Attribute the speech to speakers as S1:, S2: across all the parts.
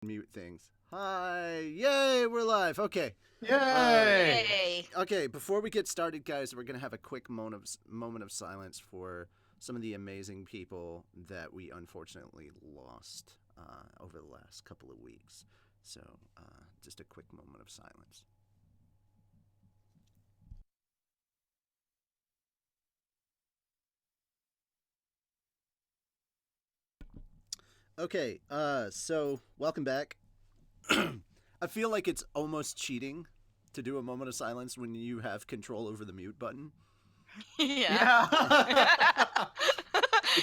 S1: Mute things. Hi. Yay, we're live. Okay.
S2: Yay!
S1: Okay, before we get started, guys, we're going to have a quick moment of silence for some of the amazing people that we unfortunately lost over the last couple of weeks. So, just a quick moment of silence. Okay, so welcome back. I feel like it's almost cheating to do a moment of silence when you have control over the mute button.
S2: Yeah.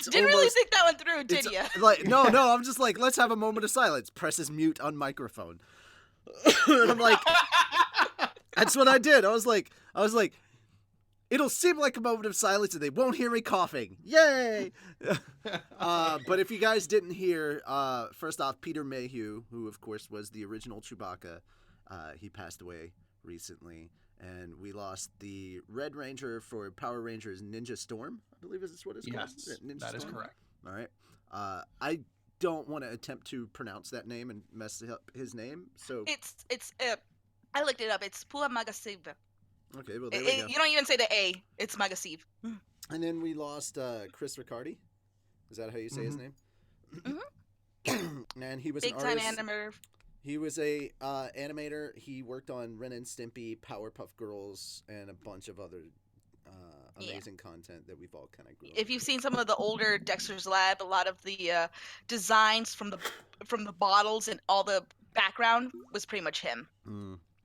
S2: Didn't really think that one through, did you?
S1: Like, no, I'm just like, let's have a moment of silence. Presses mute on microphone. And I'm like, that's what I did. I was like, it'll seem like a moment of silence and they won't hear me coughing. Yay! But if you guys didn't hear, first off, Peter Mayhew, who of course was the original Chewbacca, he passed away recently. And we lost the Red Ranger for Power Rangers Ninja Storm, I believe is what it's called.
S3: Yes,
S1: Ninja
S3: that is
S1: Storm?
S3: correct.
S1: All right. I don't want to attempt to pronounce that name and mess up his name. So
S2: it's I looked it up. It's Pua Magasiv.
S1: Okay, well there we go.
S2: You don't even say the A. It's Magasiv.
S1: And then we lost Chris Riccardi. Is that how you say his name?
S2: Mm-hmm.
S1: And he was
S2: big
S1: an
S2: time
S1: artist.
S2: animator.
S1: He was a animator. He worked on Ren and Stimpy, Powerpuff Girls, and a bunch of other amazing content that we've all kind of grew up.
S2: If you've seen some of the older Dexter's Lab, a lot of the designs from the bottles and all the background was pretty much him.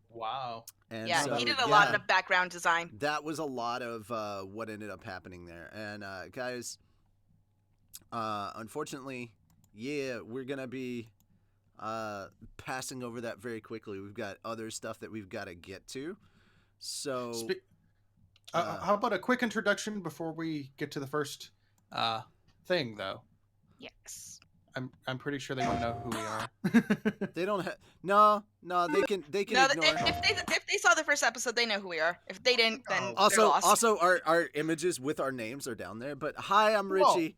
S3: Wow.
S1: And
S2: yeah,
S1: so,
S2: he did a lot of background design.
S1: That was a lot of what ended up happening there. And guys, unfortunately, we're gonna be passing over that very quickly. We've got other stuff that we've got to get to. So
S3: how about a quick introduction before we get to the first thing, though?
S2: Yes.
S3: I'm pretty sure they don't know who we are.
S1: They don't have no. They can
S2: no,
S1: ignore.
S2: If they saw the first episode, they know who we are. If they didn't, then they're lost.
S1: Also, our images with our names are down there. But hi, I'm Richie.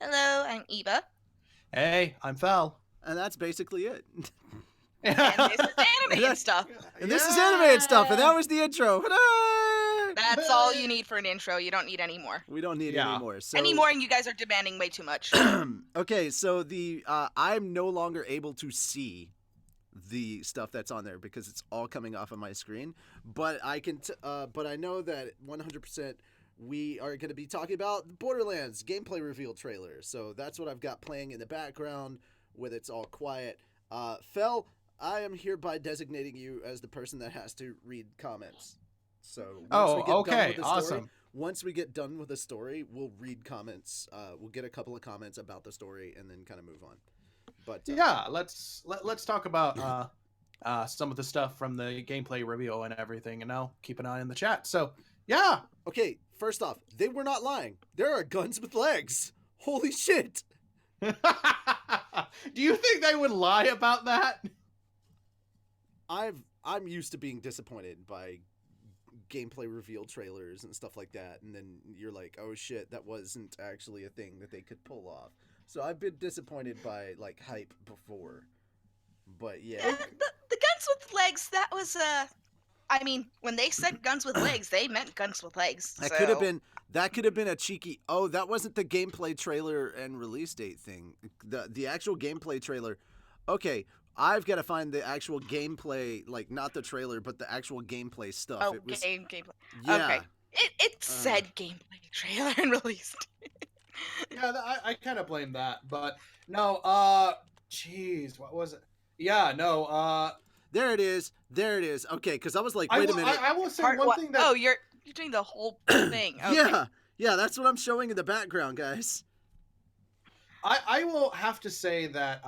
S2: Hello, I'm Eva.
S3: Hey, I'm Fel.
S1: And that's basically it.
S2: And this is animated stuff.
S1: And this is animated stuff. And that was the intro.
S2: That's all you need for an intro. You don't need any more.
S1: We don't need any more. So...
S2: Any more, and you guys are demanding way too much.
S1: Okay, so the I'm no longer able to see the stuff that's on there because it's all coming off of my screen. But I can. But I know that 100%. We are going to be talking about Borderlands gameplay reveal trailer. So that's what I've got playing in the background when it's all quiet. Fel, I am hereby designating you as the person that has to read comments. So once we get done with the story, we'll read comments. We'll get a couple of comments about the story and then kind of move on. But
S3: let's talk about some of the stuff from the gameplay reveal and everything, and I'll keep an eye on the chat. So yeah.
S1: Okay, first off, they were not lying. There are guns with legs. Holy shit.
S3: Do you think they would lie about that?
S1: I'm used to being disappointed by gameplay reveal trailers and stuff like that, and then you're like, oh shit, that wasn't actually a thing that they could pull off. So I've been disappointed by like hype before. But yeah.
S2: The guns with legs, that was I mean, when they said guns with legs, they meant guns with legs.
S1: That could have been a cheeky. Oh, that wasn't the gameplay trailer and release date thing. The actual gameplay trailer. Okay, I've got to find the actual gameplay, like not the trailer, but the actual gameplay stuff.
S2: Oh,
S1: it was,
S2: gameplay.
S1: Yeah.
S2: Okay, it said gameplay trailer and release date.
S3: Yeah, I kind of blame that, but no. Jeez, what was it? Yeah, no.
S1: There it is. Okay, because I was like, wait a minute.
S3: I will say one thing that...
S2: Oh, you're doing the whole thing. Okay.
S1: Yeah, that's what I'm showing in the background, guys.
S3: I will have to say that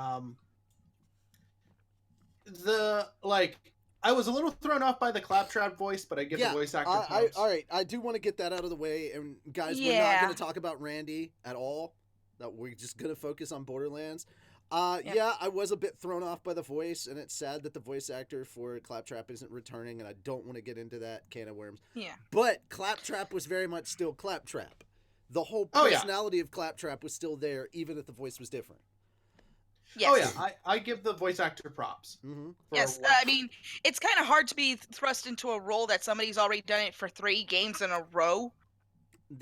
S3: I was a little thrown off by the claptrap voice, but I get the voice actor.
S1: All right, I do want to get that out of the way, and guys, we're not going to talk about Randy at all. That we're just going to focus on Borderlands. Yeah, I was a bit thrown off by the voice, and it's sad that the voice actor for Claptrap isn't returning, and I don't want to get into that can of worms.
S2: Yeah.
S1: But Claptrap was very much still Claptrap. The whole personality of Claptrap was still there, even if the voice was different.
S2: Yes.
S3: Oh yeah, I give the voice actor props.
S1: Mm-hmm.
S2: Yes, I mean, it's kind of hard to be thrust into a role that somebody's already done it for 3 games in a row,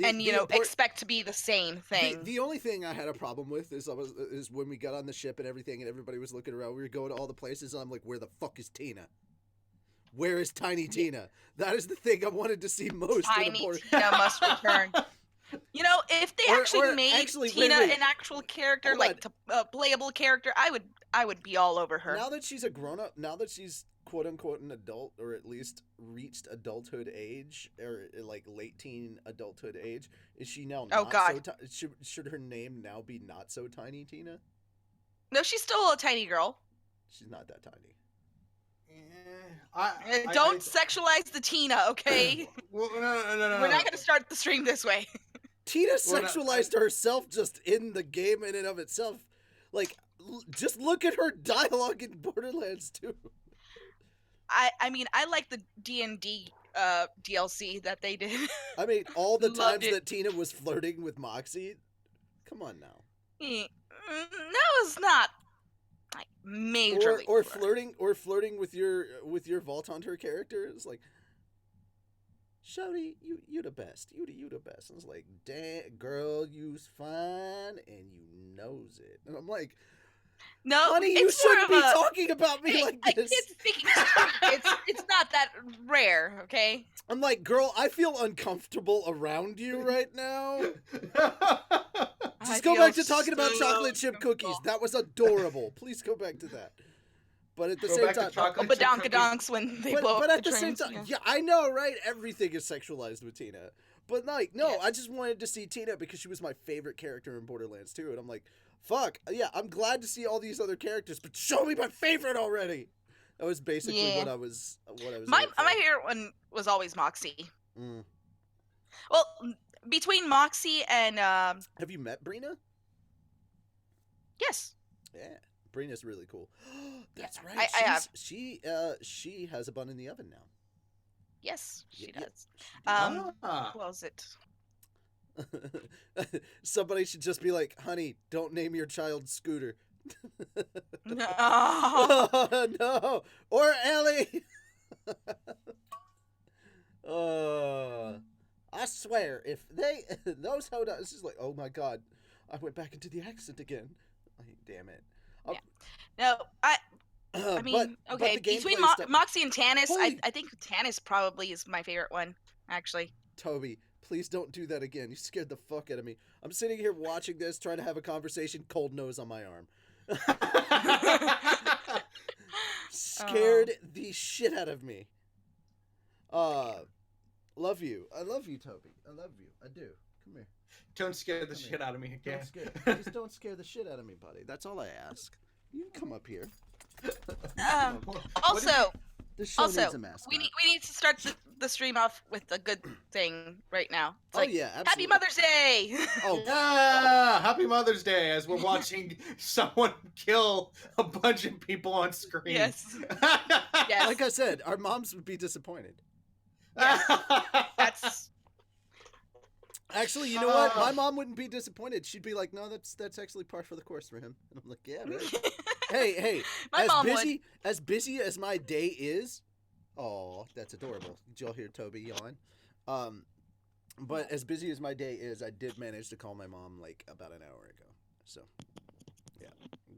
S2: and expect to be the same thing.
S1: The only thing I had a problem with is when we got on the ship and everything, and everybody was looking around. We were going to all the places, and I'm like, "Where the fuck is Tina? Where is Tiny Tina?" That is the thing I wanted to see most.
S2: Tiny Tina must return. If they actually made Tina an actual character, like a playable character, I would be all over her.
S1: Now that she's a grown up, now that she's quote unquote an adult, or at least reached adulthood age, or like late teen adulthood age, is she now not should her name now be Not So Tiny Tina?
S2: No, she's still a tiny girl.
S1: She's not that tiny.
S2: Don't sexualize the Tina, okay?
S3: No.
S2: We're not going to start the stream this way.
S1: Tina sexualized herself just in the game in and of itself. Like, just look at her dialogue in Borderlands 2.
S2: I mean, I like the D&D DLC that they did.
S1: I mean, all the times that Tina was flirting with Moxie. Come on now.
S2: That was not like majorly
S1: or flirting with your Vault Hunter character. It's like, Shouty, you the best. You the best. And it's like, damn, girl, you's fine and you knows it. And I'm like,
S2: no,
S1: honey, you shouldn't be talking about me like this.
S2: It's not that rare, okay?
S1: I'm like, girl, I feel uncomfortable around you right now. Just go back to talking about chocolate chip cookies. That was adorable. Please go back to that. But at the same time,
S2: badonkadonks when they blow up
S1: but at
S2: the
S1: same time, yeah, I know, right? Everything is sexualized with Tina. But like, no, I just wanted to see Tina because she was my favorite character in Borderlands 2, and I'm like, fuck, yeah, I'm glad to see all these other characters, but show me my favorite already. That was basically what I was.
S2: My favorite one was always Moxie.
S1: Mm.
S2: Well, between Moxie and
S1: have you met Brina?
S2: Yes.
S1: Yeah, Brina's really cool. That's right.
S2: I have.
S1: She has a bun in the oven now.
S2: Yes, she does.
S1: Yeah.
S2: Who was it?
S1: Somebody should just be like, honey, don't name your child Scooter.
S2: No.
S1: Oh, no. Or Ellie. I swear, if those hodas, this is like, oh my god, I went back into the accent again. Damn it.
S2: Yeah. No, I mean, okay, between Moxie and Tannis, I think Tannis probably is my favorite one, actually.
S1: Toby, please don't do that again. You scared the fuck out of me. I'm sitting here watching this, trying to have a conversation, cold nose on my arm. Scared the shit out of me. Love you. I love you, Toby. I love you. I do. Come here.
S3: Don't scare the shit out of me again.
S1: Please don't scare the shit out of me, buddy. That's all I ask. You can come up here.
S2: Also,
S1: needs a mascot.
S2: we need to start the stream off with a good thing right now. It's
S1: like, yeah, absolutely.
S2: Happy Mother's Day!
S3: Oh yeah, Happy Mother's Day! As we're watching someone kill a bunch of people on screen.
S2: Yes.
S1: Yes. Like I said, our moms would be disappointed.
S2: Yes. That's.
S1: Actually, you know what? My mom wouldn't be disappointed. She'd be like, "No, that's actually par for the course for him." And I'm like, "Yeah, right." Hey, as busy as my day is, oh, that's adorable. Did y'all hear Toby yawn? But as busy as my day is, I did manage to call my mom like about an hour ago. So, yeah,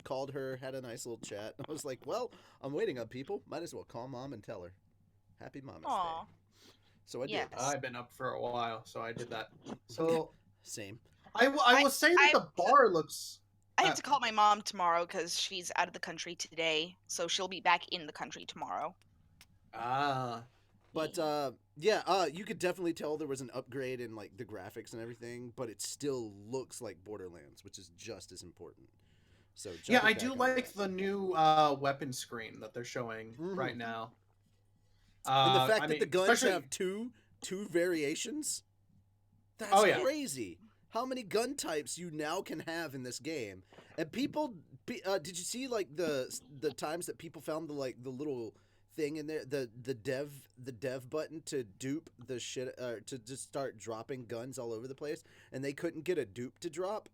S1: called her, had a nice little chat. I was like, "Well, I'm waiting on people. Might as well call mom and tell her, Happy Mama's Day." So I did.
S3: I've been up for a while, so I did that. So
S1: same.
S3: I will say that the bar looks.
S2: I have to call my mom tomorrow because she's out of the country today, so she'll be back in the country tomorrow.
S1: But you could definitely tell there was an upgrade in like the graphics and everything, but it still looks like Borderlands, which is just as important. So
S3: yeah, I do like the new weapon screen that they're showing right now.
S1: And the fact that the guns have two variations, that's crazy. How many gun types you now can have in this game? And people, did you see like the times that people found the little thing in there, the dev button to dupe the shit, to just start dropping guns all over the place, and they couldn't get a dupe to drop?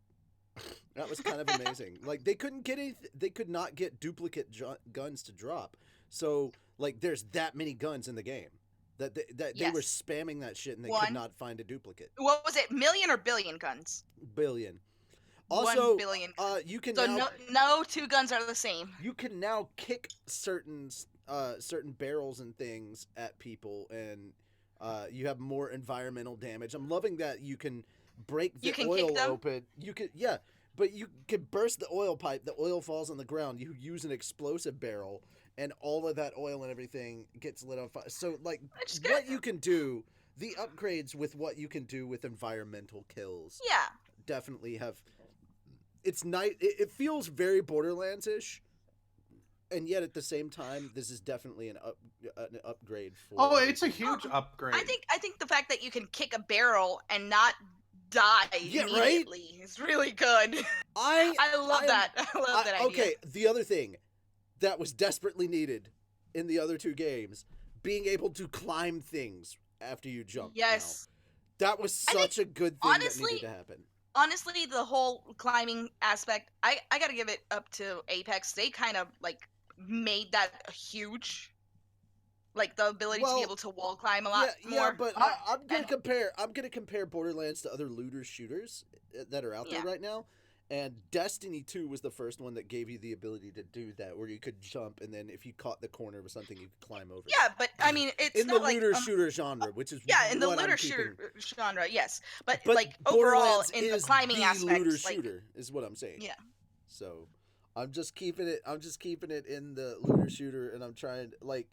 S1: That was kind of amazing. Like they couldn't get they could not get duplicate guns to drop. So like there's that many guns in the game that they were spamming that shit and they could not find a duplicate.
S2: What was it? Million or billion guns?
S1: Billion. Also,
S2: 1 billion.
S1: You can
S2: so
S1: now,
S2: no two guns are the same.
S1: You can now kick certain barrels and things at people, and you have more environmental damage. I'm loving that you can break the oil open. You can but you can burst the oil pipe. The oil falls on the ground. You use an explosive barrel, and all of that oil and everything gets lit on fire. So like what you can do, the upgrades with what you can do with environmental kills.
S2: Yeah.
S1: Definitely have. It's nice. It feels very Borderlands-ish, and yet at the same time, this is definitely an upgrade for.
S3: Oh, it's a huge upgrade.
S2: I think the fact that you can kick a barrel and not die immediately is really good. I love that. I love that idea.
S1: Okay, the other thing that was desperately needed in the other two games, being able to climb things after you jump.
S2: Yes.
S1: Now. That was such a good thing that needed to happen.
S2: Honestly, the whole climbing aspect, I gotta give it up to Apex. They kind of like made that huge, like the ability to be able to wall climb a lot more.
S1: Yeah, but I'm gonna compare Borderlands to other looter shooters that are out there right now. And Destiny 2 was the first one that gave you the ability to do that, where you could jump, and then if you caught the corner of something, you could climb over.
S2: Yeah, but I mean, it's
S1: in the looter shooter genre, which is
S2: in the looter shooter genre, yes. But like overall, in the climbing aspect,
S1: looter shooter is what I'm saying.
S2: Yeah.
S1: So, I'm just keeping it in the looter shooter, and I'm trying like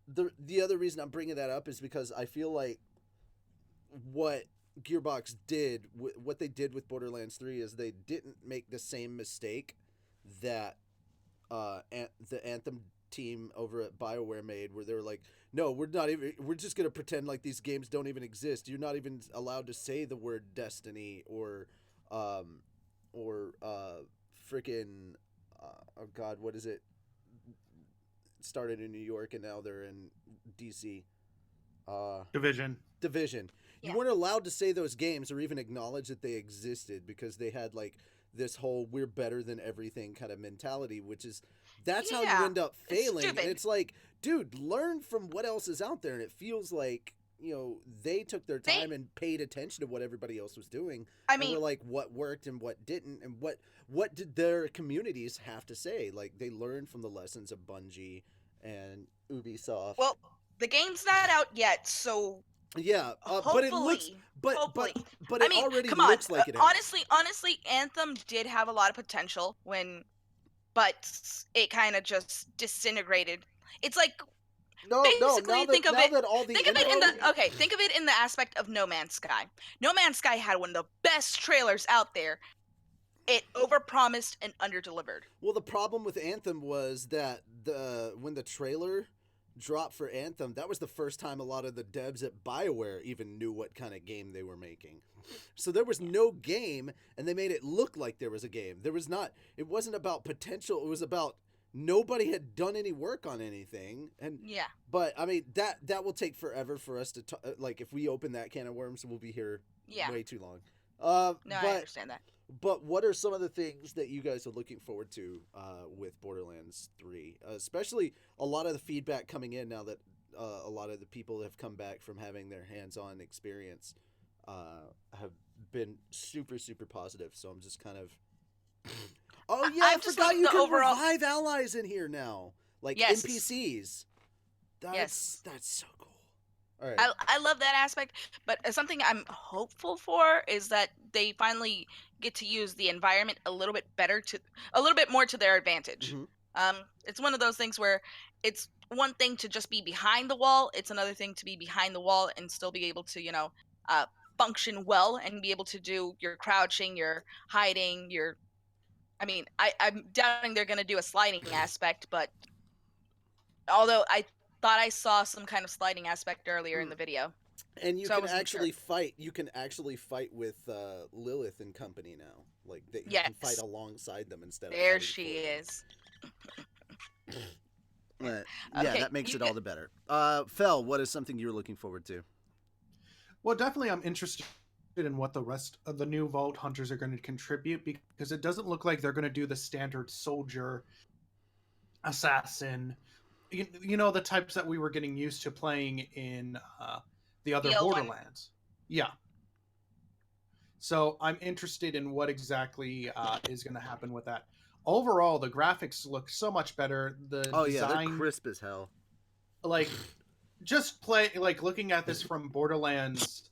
S1: the other reason I'm bringing that up is because I feel like what Gearbox did, what they did with Borderlands 3 is they didn't make the same mistake that the Anthem team over at BioWare made, where they were like, no, we're just going to pretend like these games don't even exist. You're not even allowed to say the word Destiny or freaking, oh God, what is it? It started in New York and now they're in DC.
S3: Division.
S1: You weren't allowed to say those games or even acknowledge that they existed because they had like this whole we're better than everything kind of mentality, that's how you end up failing. And it's like, dude, learn from what else is out there. And it feels like, they took their time and paid attention to what everybody else was doing. I mean, and were like, what worked and what didn't, and what did their communities have to say? Like, they learned from the lessons of Bungie and Ubisoft.
S2: Well, the game's not out yet, so
S1: yeah, but it looks, but
S2: I mean,
S1: already looks like it.
S2: Honestly, Anthem did have a lot of potential but it kind of just disintegrated. It's like think of it in the aspect of No Man's Sky. No Man's Sky had one of the best trailers out there. It overpromised and underdelivered.
S1: Well, the problem with Anthem was that when the trailer dropped for Anthem, that was the first time a lot of the devs at BioWare even knew what kind of game they were making. So there was no game, and they made it look like there was a game. It wasn't about potential. It was about nobody had done any work on anything. And but I mean that will take forever for us to like if we open that can of worms, we'll be here way too long.
S2: I understand that.
S1: But what are some of the things that you guys are looking forward to with Borderlands 3? Especially a lot of the feedback coming in now that a lot of the people that have come back from having their hands-on experience have been super, super positive. So I'm just kind of... Oh, yeah, I forgot you can revive allies in here now. Like NPCs. That's so cool. All right.
S2: I love that aspect, but something I'm hopeful for is that they finally get to use the environment a little bit more to their advantage. Mm-hmm. It's one of those things where it's one thing to just be behind the wall. It's another thing to be behind the wall and still be able to, function well and be able to do your crouching, your hiding, I'm doubting they're going to do a sliding aspect, but although I thought I saw some kind of sliding aspect earlier in the video.
S1: And you can actually fight. You can actually fight with Lilith and company now. Like you can fight alongside them instead of.
S2: There she is.
S1: That makes it all the better. Fel, what is something you're looking forward to?
S3: Well, definitely, I'm interested in what the rest of the new Vault Hunters are going to contribute, because it doesn't look like they're going to do the standard soldier, assassin, you know, the types that we were getting used to playing in the other Borderlands. Yeah. So I'm interested in what exactly is going to happen with that. Overall, the graphics look so much better. The design,
S1: they're crisp as hell.
S3: Like, looking at this from Borderlands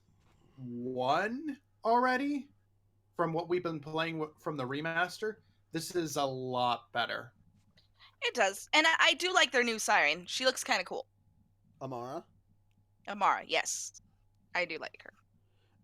S3: 1 already, from what we've been playing from the remaster, this is a lot better.
S2: It does. And I do like their new siren. She looks kind of cool.
S1: Amara,
S2: yes. I do like her.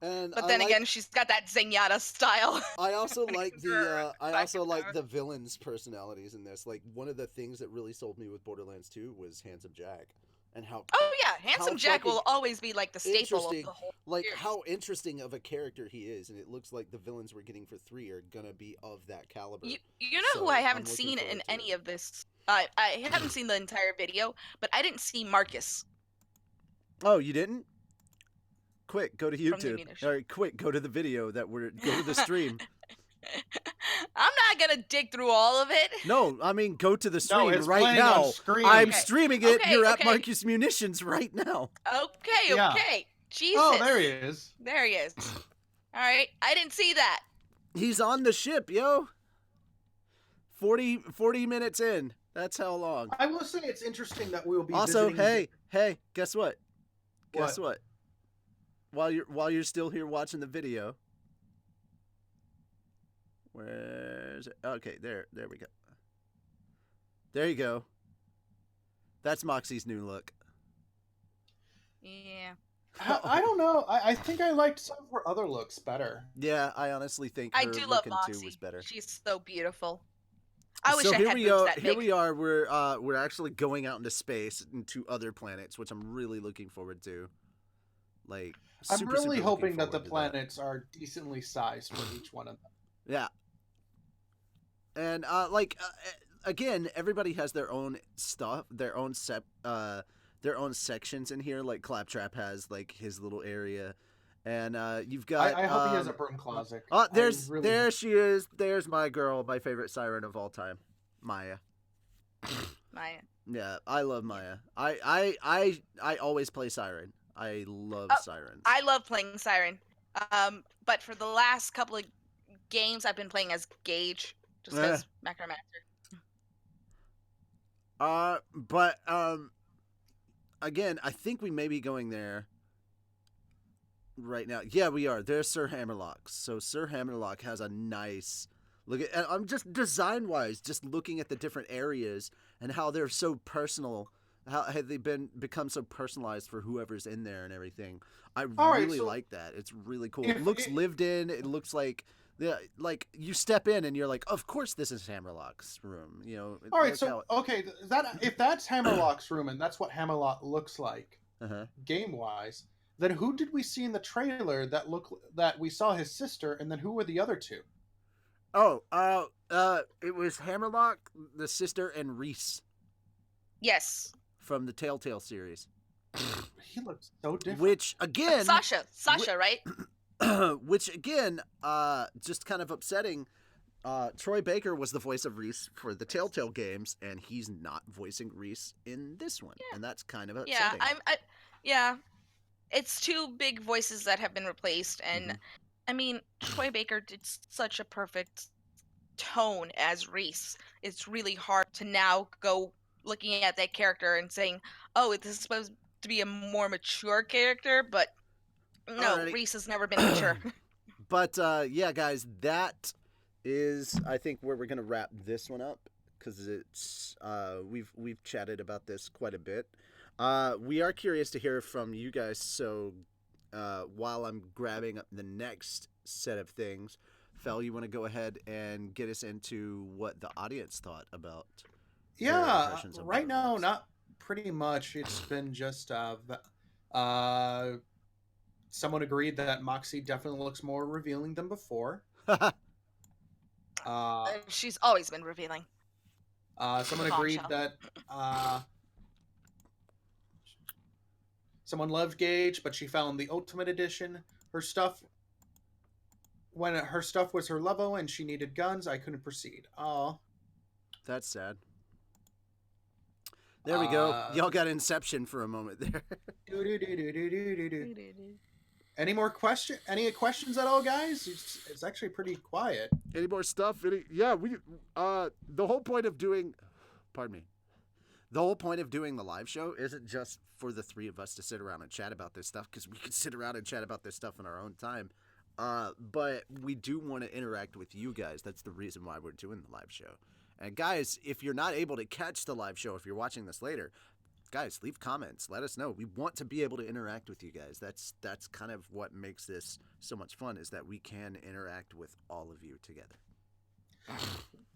S1: And
S2: but then again, she's got that Zenyatta style.
S1: I also like the villains' personalities in this. Like, one of the things that really sold me with Borderlands 2 was Handsome Jack, and how.
S2: Oh yeah, Handsome Jack will always be like the staple of the whole.
S1: Like series. How interesting of a character he is, and it looks like the villains we're getting for 3 are gonna be of that caliber.
S2: You know who I haven't seen in any of this? I haven't seen the entire video, but I didn't see Marcus.
S1: Oh, you didn't? Quick, go to YouTube. All right, quick, go to the video go to the stream.
S2: I'm not gonna dig through all of it.
S1: No, I mean, go to the stream right now. I'm streaming it. You're at Marcus Munitions right now.
S2: Okay.
S3: Yeah.
S2: Jesus.
S3: Oh, there he is.
S2: There he is. All right, I didn't see that.
S1: He's on the ship, yo. 40 minutes in. That's how long.
S3: I will say it's interesting that we will be
S1: also, hey, guess what? Guess what? While you're still here watching the video, where's it? Okay, there we go. There you go. That's Moxie's new look.
S2: Yeah.
S3: I don't know. I think I liked some of her other looks better.
S1: Yeah, I honestly think her look too was better.
S2: She's so beautiful. I wish
S1: so
S2: I
S1: here
S2: had
S1: we
S2: boobs
S1: are.
S2: that
S1: Here
S2: big.
S1: we are. We're actually going out into space into other planets, which I'm really looking forward to. Like,
S3: I'm really hoping that the planets are decently sized for each one of them.
S1: Yeah. And again, everybody has their own stuff, their own sections in here. Like Claptrap has like his little area, and you've got.
S3: I hope he has a broom closet.
S1: There she is. There's my girl, my favorite siren of all time, Maya.
S2: Maya.
S1: Yeah, I love Maya. I always play siren. I love sirens.
S2: I love playing siren. But for the last couple of games, I've been playing as Gage, just because Macromancer.
S1: But again, I think we may be going there right now. Yeah, we are. There's Sir Hammerlock. So Sir Hammerlock has a nice look at. I'm just design-wise, just looking at the different areas and how they're so personal. How have they become so personalized for whoever's in there and everything? I really like that. It's really cool. It looks lived in. It looks like you step in and you're like, of course this is Hammerlock's room. You know.
S3: All right, so if that's Hammerlock's room and that's what Hammerlock looks like, game wise, then who did we see in the trailer that we saw his sister, and then who were the other two?
S1: Oh, it was Hammerlock, the sister, and Reese.
S2: Yes.
S1: From the Telltale series.
S3: He looks so different.
S1: Which again,
S2: Sasha, right?
S1: Which again, just kind of upsetting. Troy Baker was the voice of Reese for the Telltale games, and he's not voicing Reese in this one, and that's kind of upsetting.
S2: Yeah, it's 2 big voices that have been replaced, and I mean, Troy Baker did such a perfect tone as Reese. It's really hard to now go looking at that character and saying, oh, this is supposed to be a more mature character, but no, alrighty. Reese has never been mature.
S1: But yeah, guys, that is, I think, where we're gonna wrap this one up, because it's we've chatted about this quite a bit. We are curious to hear from you guys, so while I'm grabbing up the next set of things, Fel, you want to go ahead and get us into what the audience thought about?
S3: Yeah, right now, not pretty much. It's been just someone agreed that Moxie definitely looks more revealing than before.
S2: She's always been revealing.
S3: Someone agreed that someone loved Gage, but she found the Ultimate Edition, her stuff when her stuff was her level and she needed guns, I couldn't proceed. Oh,
S1: That's sad. There we go. Y'all got Inception for a moment there. Any more questions? Any questions at all, guys? It's actually pretty quiet.
S4: Any more stuff? Yeah, we. The whole point of doing. Pardon me.
S1: The whole point of doing the live show isn't just for the three of us to sit around and chat about this stuff, because we can sit around and chat about this stuff in our own time. But we do want to interact with you guys. That's the reason why we're doing the live show. And guys, if you're not able to catch the live show, if you're watching this later, guys, leave comments. Let us know. We want to be able to interact with you guys. That's kind of what makes this so much fun, is that we can interact with all of you together.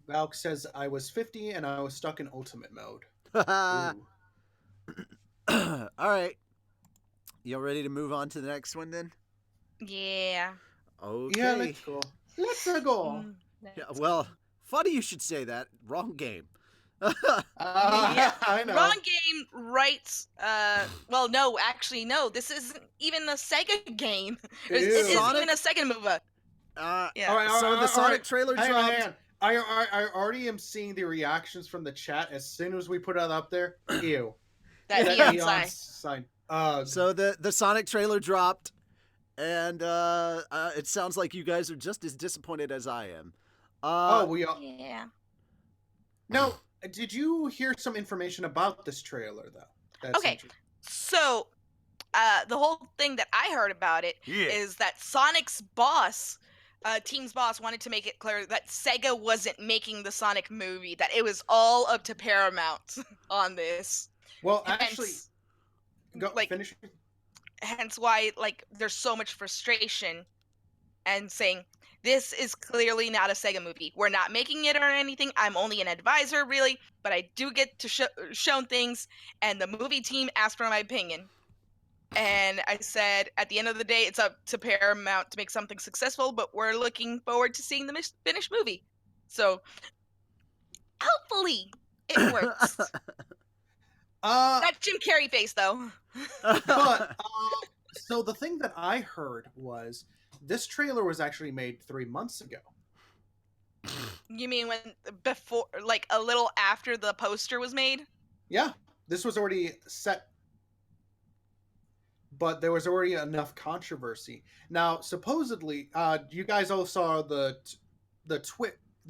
S3: Valk says, I was 50 and I was stuck in ultimate mode.
S1: All right. Y'all ready to move on to the next one then?
S2: Yeah.
S1: Okay.
S3: Yeah, let's go. Let's go.
S1: Yeah, well, funny you should say that. Wrong game.
S2: Yeah.
S3: I know.
S2: Wrong game, right? Well, no, actually, no. This isn't even a Sega game. It isn't even a Sega movie. Yeah.
S3: All right,
S1: So the Sonic trailer dropped.
S3: Hang on. I already am seeing the reactions from the chat as soon as we put it up there. Ew.
S2: That neon
S3: sign.
S1: So the Sonic trailer dropped, and it sounds like you guys are just as disappointed as I am.
S3: We all.
S2: Yeah.
S3: No, did you hear some information about this trailer though? That's
S2: Okay. So, the whole thing that I heard about it is that Sonic's boss, team's boss, wanted to make it clear that Sega wasn't making the Sonic movie, that it was all up to Paramount on this.
S3: Well, actually, finish.
S2: Hence why, there's so much frustration and saying, this is clearly not a Sega movie. We're not making it or anything. I'm only an advisor, really, but I do get to shown things, and the movie team asked for my opinion. And I said, at the end of the day, it's up to Paramount to make something successful, but we're looking forward to seeing the finished movie. So, hopefully, it works. That Jim Carrey face, though.
S3: But, so the thing that I heard was, this trailer was actually made 3 months ago.
S2: You mean before, a little after the poster was made?
S3: Yeah, this was already set. But there was already enough controversy. Now, supposedly, you guys all saw the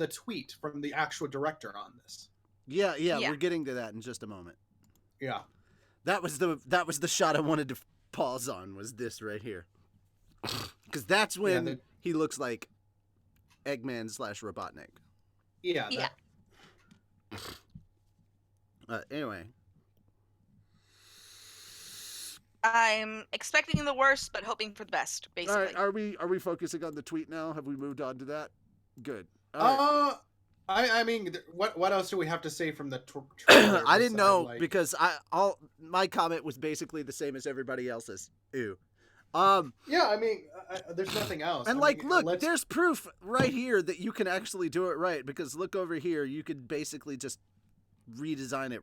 S3: tweet from the actual director on this.
S1: Yeah, we're getting to that in just a moment.
S3: Yeah,
S1: that was the shot I wanted to pause on. Was this right here? Because that's when he looks like Eggman / Robotnik.
S3: Yeah.
S1: Anyway.
S2: I'm expecting the worst, but hoping for the best, basically.
S4: All right, are we focusing on the tweet now? Have we moved on to that? Good.
S3: Right. I mean, what else do we have to say from the trailer?
S1: I didn't know, because my comment was basically the same as everybody else's. Ew.
S3: Yeah, I mean, there's nothing else.
S1: And look, there's proof right here that you can actually do it right, because look over here, you could basically just redesign it.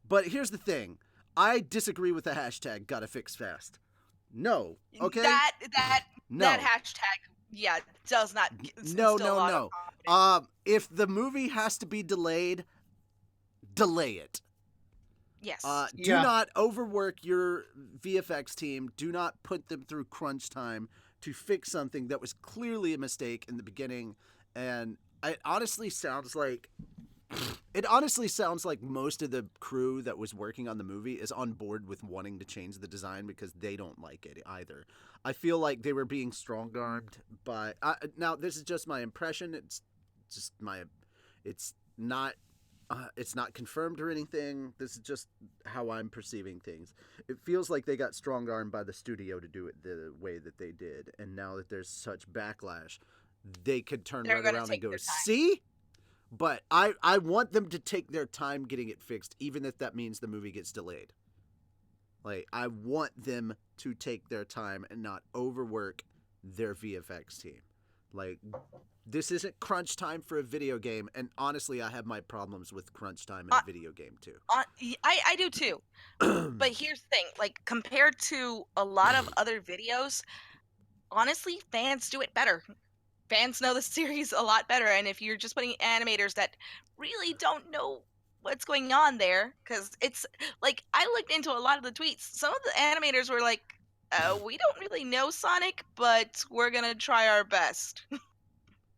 S1: But here's the thing. I disagree with the hashtag gotta fix fast. No. Okay?
S2: That
S1: no.
S2: That hashtag, does not
S1: No. If the movie has to be delayed, delay it.
S2: Yes.
S1: Do not overwork your VFX team. Do not put them through crunch time to fix something that was clearly a mistake in the beginning. And it honestly sounds like most of the crew that was working on the movie is on board with wanting to change the design, because they don't like it either. I feel like they were being strong-armed by... now, this is just my impression. It's not confirmed or anything. This is just how I'm perceiving things. It feels like they got strong-armed by the studio to do it the way that they did. And now that there's such backlash, they could turn right around and go, see? But I want them to take their time getting it fixed, even if that means the movie gets delayed. I want them to take their time and not overwork their VFX team. This isn't crunch time for a video game, and honestly, I have my problems with crunch time in a video game, too.
S2: I do, too. But here's the thing. Compared to a lot of other videos, honestly, fans do it better. Fans know the series a lot better, and if you're just putting animators that really don't know what's going on there, because it's like I looked into a lot of the tweets. Some of the animators were like, "We don't really know Sonic, but we're gonna try our best."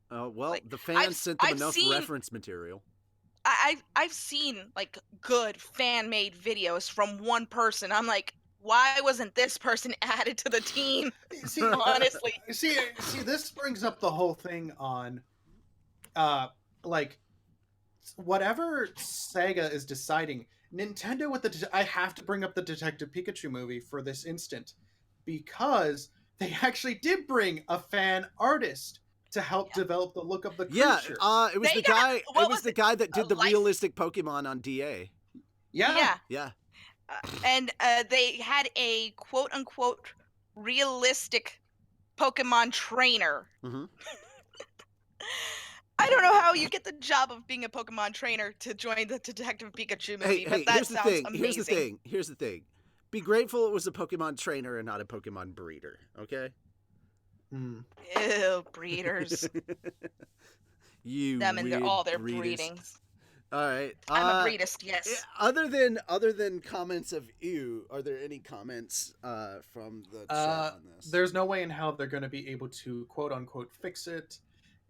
S1: Well,
S2: Like,
S1: the fans sent them
S2: I've
S1: enough
S2: seen
S1: reference material.
S2: I've seen like good fan made videos from one person. I'm like, why wasn't this person added to the team?
S3: See,
S2: Honestly,
S3: see, this brings up the whole thing on, like, whatever Sega is deciding. Nintendo with I have to bring up the Detective Pikachu movie for this instant, because they actually did bring a fan artist to help develop the look of the creature.
S1: It was
S2: They
S1: the
S2: got-
S1: guy.
S2: what
S1: It was
S2: was
S1: the
S2: it?
S1: guy that did the
S2: Life-
S1: realistic Pokemon on DA.
S3: Yeah.
S1: Yeah.
S2: And they had a quote unquote realistic Pokemon trainer.
S1: Mhm.
S2: I don't know how you get the job of being a Pokemon trainer to join the Detective Pikachu movie, but that
S1: here's the
S2: sounds
S1: thing.
S2: amazing.
S1: Here's the thing. Be grateful it was a Pokemon trainer and not a Pokemon breeder. Okay.
S2: Ew, breeders.
S1: You
S2: Them and
S1: weird
S2: all their
S1: breeders.
S2: breedings.
S1: All right.
S2: I'm a breedist, yes.
S1: Other than comments of ew, are there any comments from the chat on this?
S3: There's no way in hell they're going to be able to quote unquote fix it.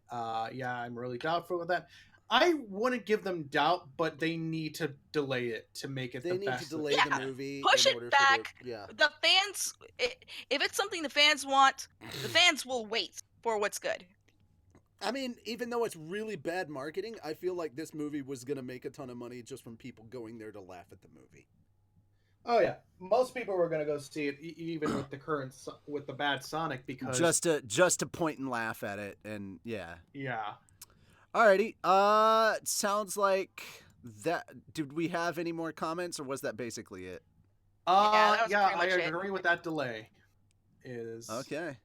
S3: Yeah, I'm really doubtful with that. I wouldn't give them doubt, but they need to delay it to make it
S1: They
S3: the
S1: need
S3: best.
S1: to delay
S2: Yeah,
S1: the movie.
S2: push
S1: in
S2: it
S1: order
S2: back.
S1: For the
S2: The fans, if it's something the fans want, the fans will wait for what's good.
S1: I mean, even though it's really bad marketing, I feel like this movie was gonna make a ton of money just from people going there to laugh at the movie.
S3: Oh yeah, most people were gonna go see it, even with the current with the bad Sonic, because
S1: just to point and laugh at it, and yeah. Alrighty. Sounds like that. Did we have any more comments, or was that basically it?
S2: That was
S3: I
S2: pretty much
S3: agree with that delay. Is
S1: Okay.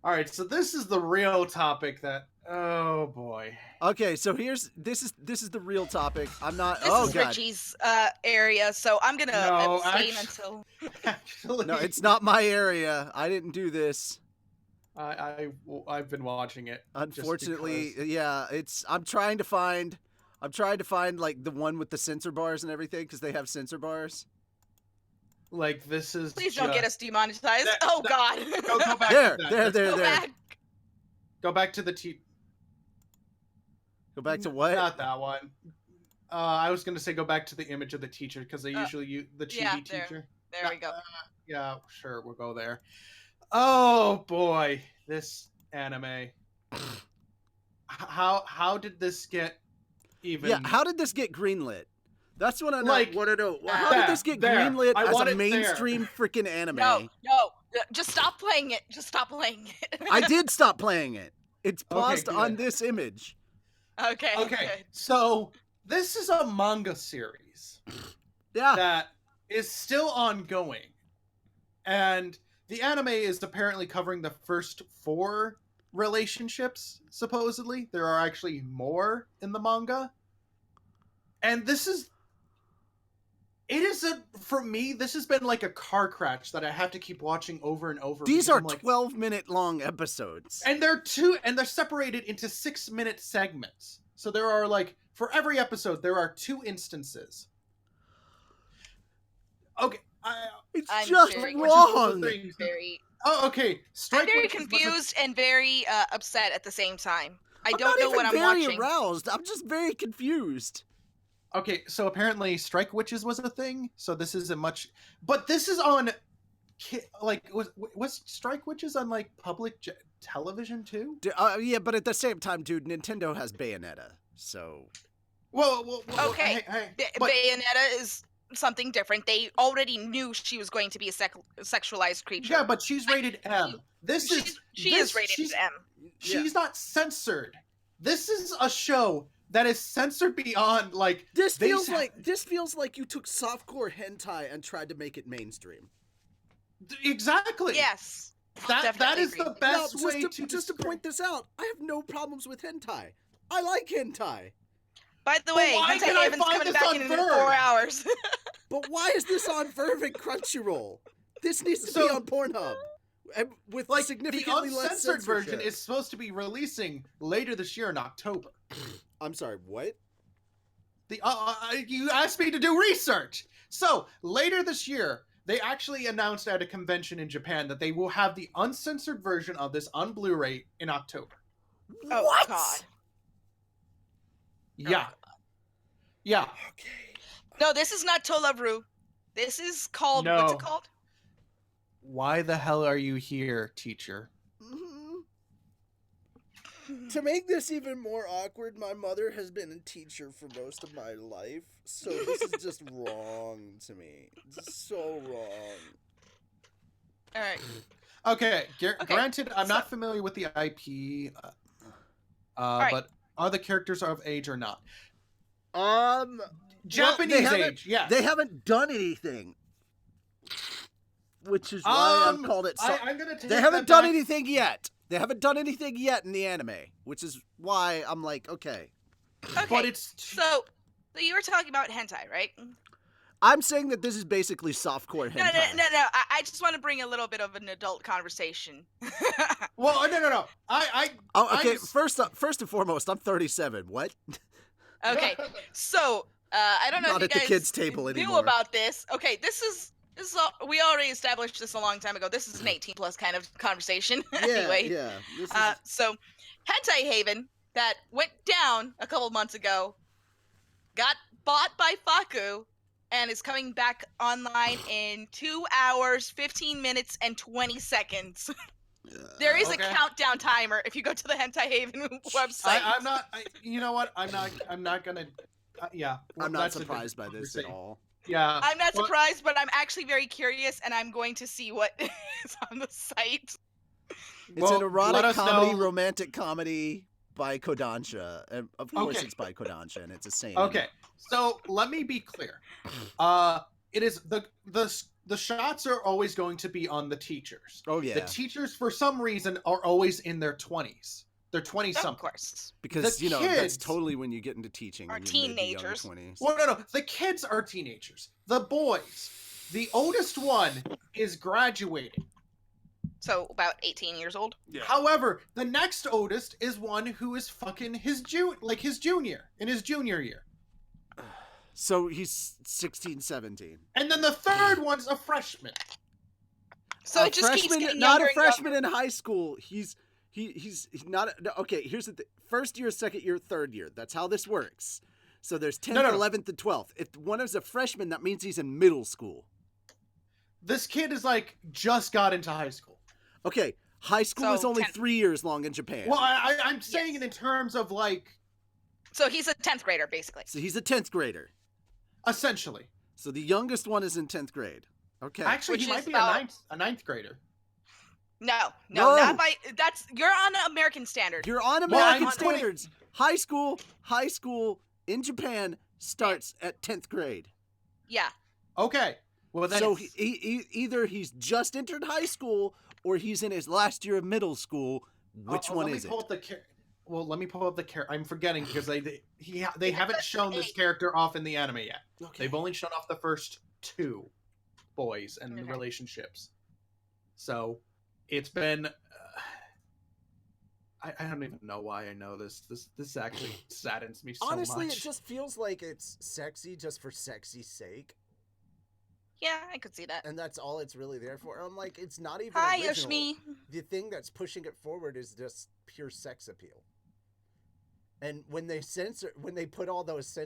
S3: All right, so this is the real topic that. Oh boy.
S1: Okay, so this is the real topic. I'm not.
S2: This
S1: oh
S2: is
S1: god.
S2: Richie's area, so I'm gonna abstain until.
S3: Actually,
S1: No, it's not my area. I didn't do this.
S3: I've been watching it.
S1: Unfortunately, yeah. I'm trying to find like the one with the sensor bars and everything, because they have sensor bars.
S3: Like, this is.
S2: Please don't get us demonetized. God.
S3: Go back.
S1: There.
S2: Go back.
S3: Go back to the
S1: Go back to what?
S3: Not that one. I was going to say go back to the image of the teacher, because they usually use the chibi teacher.
S2: There we go.
S3: Yeah, sure, we'll go there. Oh boy, this anime. How did this get even?
S1: Yeah, how did this get greenlit? That's what I
S3: Like,
S1: want to know. How did this get greenlit as a mainstream freaking anime?
S2: No, just stop playing it. Just stop playing it.
S1: I did stop playing it. It's paused
S3: good.
S1: on this image.
S2: Okay.
S3: Okay, so this is a manga series
S1: Yeah.
S3: that is still ongoing, and the anime is apparently covering the first 4 relationships. Supposedly, there are actually more in the manga, and for me, this has been like a car crash that I have to keep watching over and over.
S1: These are
S3: like,
S1: 12-minute long episodes.
S3: and they're separated into 6-minute segments. So there are, like, for every episode, there are 2 instances. Okay.
S1: It's just wrong.
S3: Okay.
S2: I'm very confused and very upset at the same time. I don't know what I'm
S1: I'm
S2: watching.
S1: aroused. I'm just very confused.
S3: Okay, so apparently Strike Witches was a thing. So this isn't much, but this is on, like, was Strike Witches on, like, public television too?
S1: Yeah, but at the same time, dude, Nintendo has Bayonetta, so.
S3: Well
S2: okay, Bayonetta is something different. They already knew she was going to be a sexualized creature.
S3: Yeah, but she's rated M.
S2: She is rated M.
S3: She's not censored. This is a show that is censored beyond, like,
S1: this feels like you took softcore hentai and tried to make it mainstream.
S3: Exactly.
S2: Yes.
S3: That is the best way
S1: to point this out. I have no problems with hentai. I like hentai.
S2: By the way, Hentai Haven's coming back in 4 hours.
S1: But why is this on Verve and Crunchyroll? This needs to be on Pornhub. with
S3: Like, the
S1: significantly less
S3: uncensored version
S1: censorship.
S3: is supposed to be releasing later this year in October.
S1: I'm sorry, what?
S3: You asked me to do research. So, later this year, they actually announced at a convention in Japan that they will have the uncensored version of this on Blu-ray in October.
S2: Oh,
S1: What?
S2: God.
S3: Yeah. Yeah.
S1: Okay.
S2: No, this is not Tolavru. This is called,
S3: No.
S2: what's it called?
S3: Why the hell are you here, teacher?
S1: To make this even more awkward, my mother has been a teacher for most of my life, so this is just wrong to me. It's so wrong.
S2: All right.
S3: Okay,
S2: Okay,
S3: granted, I'm
S2: so-
S3: not familiar with the IP,
S2: right.
S3: but are the characters of age or not?
S1: Japanese
S3: Japanese age, yes.
S1: They haven't done anything, which is why I've called it.
S3: I'm gonna take
S1: They haven't
S3: that
S1: done
S3: back.
S1: anything yet. They haven't done anything yet in the anime, which is why I'm like, okay.
S2: Okay,
S3: But it's
S2: so you were talking about hentai, right?
S1: I'm saying that this is basically softcore hentai.
S2: No. I just want to bring a little bit of an adult conversation.
S3: well, no.
S1: Okay,
S3: I'm-
S1: first and foremost, I'm 37. What?
S2: Okay, so I don't know
S1: Not
S2: if
S1: at
S2: you
S1: the
S2: guys
S1: kids' table
S2: knew
S1: anymore.
S2: about this. Okay, this is we already established this a long time ago. This is an 18 plus kind of conversation. Anyway,
S1: Yeah. This is,
S2: so Hentai Haven that went down a couple months ago got bought by Faku and is coming back online in 2 hours, 15 minutes, and 20 seconds. There is a
S3: Okay.
S2: countdown timer if you go to the Hentai Haven website.
S3: I'm not. You know what? I'm not gonna. Yeah. well,
S1: I'm not
S3: that's a different
S1: surprised by this at
S3: conversation.
S1: all.
S3: Yeah.
S2: I'm not
S3: Well-
S2: surprised, but I'm actually very curious, and I'm going to see what is on the site.
S1: It's
S3: Well,
S1: an
S3: let
S1: erotic
S3: us
S1: comedy,
S3: know-
S1: romantic comedy by Kodansha. And of course
S3: Okay.
S1: it's by Kodansha, and it's a same.
S3: Okay. So let me be clear. It is the shots are always going to be on the teachers.
S1: Oh, yeah.
S3: The teachers, for some reason, are always in their 20s. They're 20
S2: Of
S3: something.
S2: course.
S1: Because,
S3: the
S1: that's
S3: kids
S1: totally when you get into teaching.
S2: are
S1: when you're maybe young
S2: teenagers.
S1: 20s.
S3: Well, no. The kids are teenagers. The boys. The oldest one is graduating.
S2: So about 18 years old.
S1: Yeah.
S3: However, the next oldest is one who is fucking his junior in his junior year.
S1: So he's 16, 17.
S3: And then the third one's a freshman.
S2: So
S1: A
S2: it just keeps
S1: freshman,
S2: getting
S1: not
S2: younger
S1: a
S2: and younger.
S1: freshman in high school. He's not. Okay, here's the thing. First year, second year, third year. That's how this works. So there's 10th,
S3: No.
S1: 11th, and 12th. If one is a freshman, that means he's in middle school.
S3: This kid is like just got into high school.
S1: Okay, high school
S2: So
S1: is only
S2: 10th.
S1: 3 years long in Japan.
S3: Well, I'm saying it in terms of like
S2: So he's a 10th grader, basically.
S1: So he's a 10th grader.
S3: essentially.
S1: So the youngest one is in 10th grade. Okay.
S3: Actually,
S2: Which
S3: he might
S2: is
S3: be
S2: about-
S3: a ninth grader.
S2: No,
S1: No.
S2: not by. You're on American standard.
S1: You're on
S3: Well,
S1: American
S3: I'm putting-
S1: standards. High school in Japan starts at 10th grade.
S2: Yeah.
S3: Okay. Well, then
S1: So either he's just entered high school or he's in his last year of middle school. Which one is it?
S3: Let me pull up the character. I'm forgetting because they haven't shown this character off in the anime yet.
S1: Okay.
S3: They've only shown off the first two boys and the
S2: Okay.
S3: relationships. So it's been. I don't even know why I know this. This actually saddens me so
S1: Honestly,
S3: much.
S1: it just feels like it's sexy just for sexy's sake,
S2: Yeah, I could see that.
S1: and that's all it's really there for. I'm like, it's not even
S2: Hi,
S1: original.
S2: Yoshimi.
S1: The thing that's pushing it forward is just pure sex appeal. And when they put all those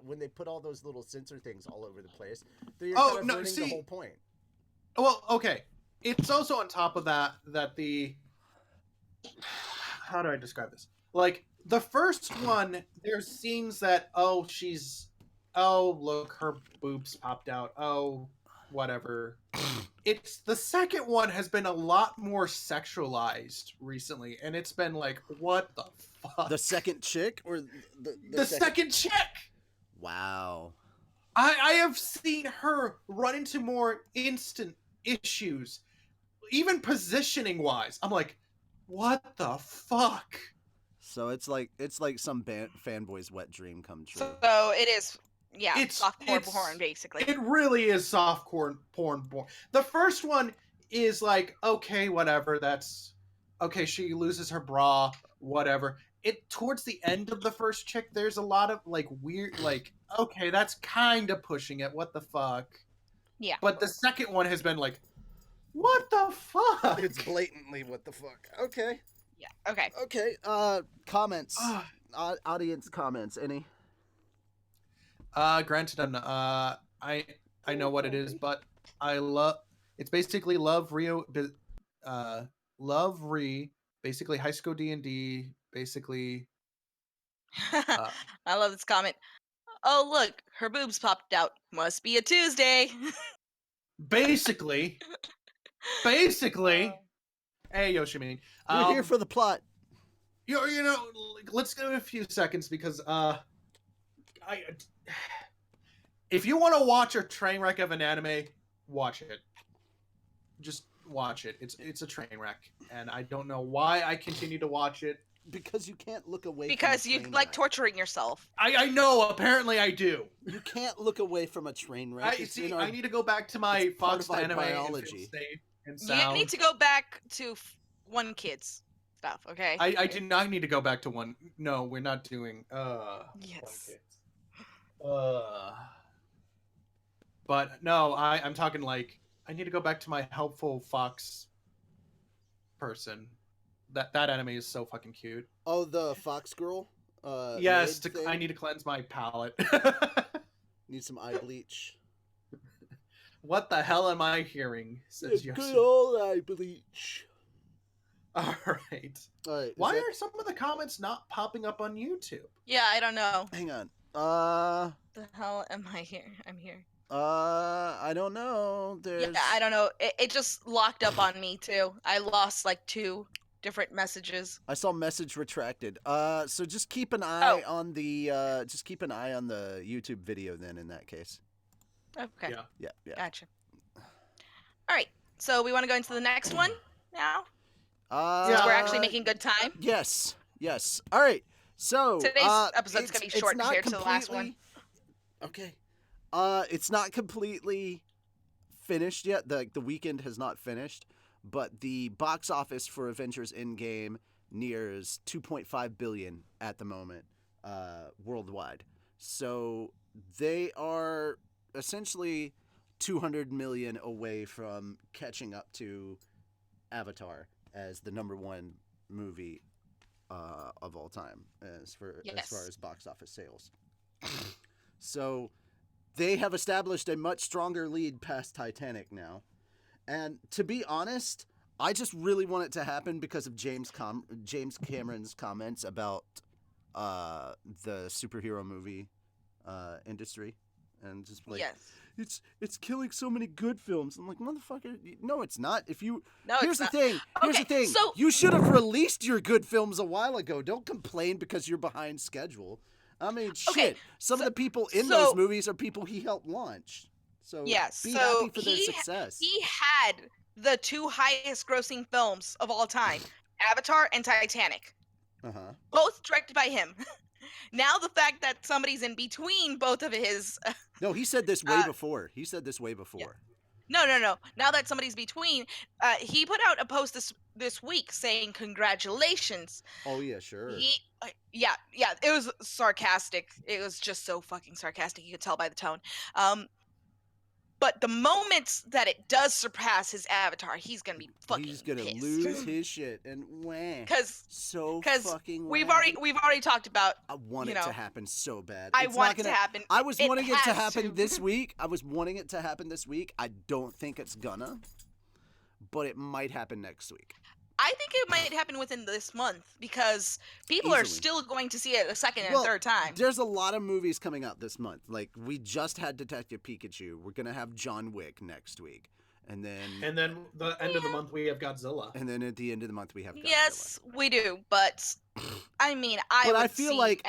S1: when they put all those little censor things all over the place, they're kind of ruining the whole point.
S3: Well, okay. It's also on top of that the. How do I describe this? Like the first one, there's scenes that look, her boobs popped out. Oh, whatever. It's the second one has been a lot more sexualized recently, and it's been like, what the fuck?
S1: The second chick or
S3: the second chick.
S1: Wow.
S3: I have seen her run into more instant issues, even positioning wise. I'm like, what the fuck?
S1: So it's like some fanboy's wet dream come true.
S2: So it is. Yeah,
S3: It's-
S2: softcore
S3: it's-
S2: porn, basically.
S3: It really is softcore porn. The first one is like, okay, whatever, that's okay, she loses her bra, whatever. It towards the end of the first chick, there's a lot of like weird, like, okay, that's kind of pushing it. What the fuck?
S2: Yeah.
S3: But the second one has been like, what the fuck?
S1: It's blatantly what the fuck. Okay.
S2: Yeah. Okay.
S1: Okay. Comments. Audience comments. Any?
S3: Granted, I know what it is, but I love. It's basically love Rio, love Re, basically high school D&D, basically.
S2: I love this comment. Oh, look, her boobs popped out. Must be a Tuesday.
S3: Basically. Hey, Yoshimine.
S1: We're here for the plot.
S3: You know, let's give it a few seconds because if you want to watch a train wreck of an anime, watch it. Just watch it. It's a train wreck, and I don't know why I continue to watch it.
S1: Because you can't look away.
S2: Because
S1: from a
S2: you
S1: train
S2: like
S1: wreck.
S2: torturing yourself.
S3: I know. Apparently, I do.
S1: You can't look away from a train wreck.
S3: I need to go back to my Fox
S1: part of
S3: anime
S1: our
S3: and feel
S1: biology.
S3: safe and sound.
S2: You need to go back to One Kids stuff, okay?
S3: I do not need to go back to one. No, we're not doing.
S2: Yes.
S3: But no, I'm talking like I need to go back to my helpful Fox person. That anime is so fucking cute.
S1: Oh, the Fox Girl.
S3: Yes,
S1: maid thing?
S3: I need to cleanse my palate.
S1: Need some eye bleach.
S3: What the hell am I hearing? Says
S1: Good
S3: Yoshi.
S1: old eye bleach.
S3: All right.
S1: All right.
S3: Why are some of the comments not popping up on YouTube?
S2: Yeah, I don't know.
S1: Hang on.
S2: The hell am I here? I'm here.
S1: I don't know. There's.
S2: Yeah, I don't know. It just locked up on me too. I lost like 2 different messages.
S1: I saw message retracted. So just keep an eye on the YouTube video then. In that case.
S2: Okay.
S3: Yeah.
S1: Yeah.
S2: Gotcha. All right. So we want to go into the next one now. Since we're actually making good time.
S1: Yes. All right. So
S2: Today's episode's gonna be short compared to the last one.
S1: Okay. It's not completely finished yet. The weekend has not finished, but the box office for Avengers Endgame nears 2.5 billion at the moment, worldwide. So they are essentially 200 million away from catching up to Avatar as the #1 movie of all time as far as box office sales. So they have established a much stronger lead past Titanic now. And to be honest, I just really want it to happen because of James Cameron's comments about the superhero movie industry. And just like, it's killing so many good films. I'm like, motherfucker, no, it's not. Here's the thing.
S2: So
S1: you should have released your good films a while ago. Don't complain because you're behind schedule. I mean, shit. Some of the people in those movies are people he helped launch. So be happy for their success.
S2: He had the 2 highest grossing films of all time, Avatar and Titanic.
S1: Uh-huh.
S2: Both directed by him. Now the fact that somebody's in between both of his...
S1: No, he said this way before.
S2: Yeah. No. Now that somebody's between, he put out a post this week saying congratulations.
S1: Oh, yeah, sure.
S2: Yeah, it was sarcastic. It was just so fucking sarcastic. You could tell by the tone. But the moment that it does surpass his Avatar, he's gonna be fucking
S1: He's gonna
S2: pissed.
S1: lose his shit and whah.
S2: Because
S1: fucking
S2: we've
S1: wah.
S2: already talked about.
S1: I want it to happen so bad.
S2: I want it to happen.
S1: I was wanting it to happen
S2: to.
S1: this week. I I don't think it's gonna, but it might happen next week.
S2: I think it might happen within this month because people are still going to see it a second and third time.
S1: There's a lot of movies coming out this month. Like we just had Detective Pikachu. We're gonna have John Wick next week, and then
S3: the end of the month we have Godzilla.
S1: And then at the end of the month we have Godzilla.
S2: Yes, we do. But I mean, I feel
S1: like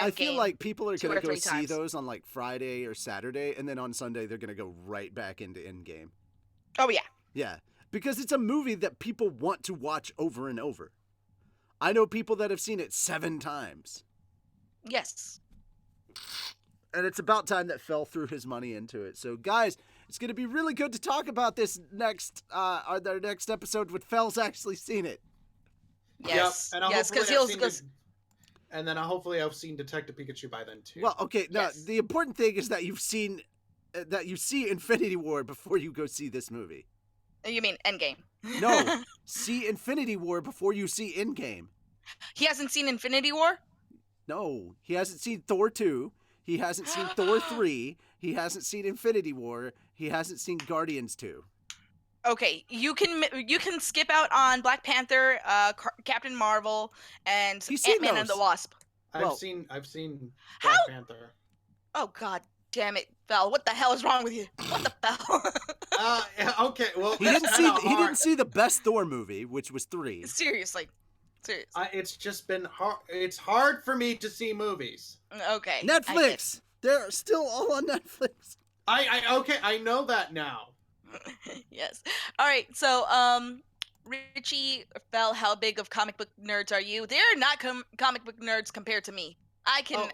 S1: people are gonna go see those on like Friday or Saturday, and then on Sunday they're gonna go right back into Endgame.
S2: Oh yeah.
S1: Yeah. Because it's a movie that people want to watch over and over. I know people that have seen it 7 times.
S2: Yes.
S1: And it's about time that Fell threw his money into it. So, guys, It's going to be really good to talk about this next, our next episode when Fel's actually seen it.
S2: Yes.
S3: Yep. And
S2: yes, because
S3: and then hopefully I've seen Detective Pikachu by then too.
S1: Well, okay. Now
S2: Yes.
S1: the important thing is that you see Infinity War before you go see this movie.
S2: You mean Endgame?
S1: No, see Infinity War before you see Endgame.
S2: He hasn't seen Infinity War?
S1: No, he hasn't seen Thor 2. He hasn't seen Thor 3. He hasn't seen Infinity War. He hasn't seen Guardians 2.
S2: Okay, you can skip out on Black Panther, Captain Marvel, and
S1: He's seen
S2: Ant-Man and the
S1: those.
S2: Wasp.
S3: I've seen
S2: How?
S3: Black Panther.
S2: Oh God damn it, Val! What the hell is wrong with you? What the hell?
S3: Okay, well,
S1: He didn't see the best Thor movie, which was 3.
S2: Seriously.
S3: It's just been hard. It's hard for me to see movies.
S2: Okay.
S1: Netflix. They're still all on Netflix.
S3: I know that now.
S2: Yes. All right. So, Richie, Val, how big of comic book nerds are you? They're not comic book nerds compared to me. I can.
S3: Oh,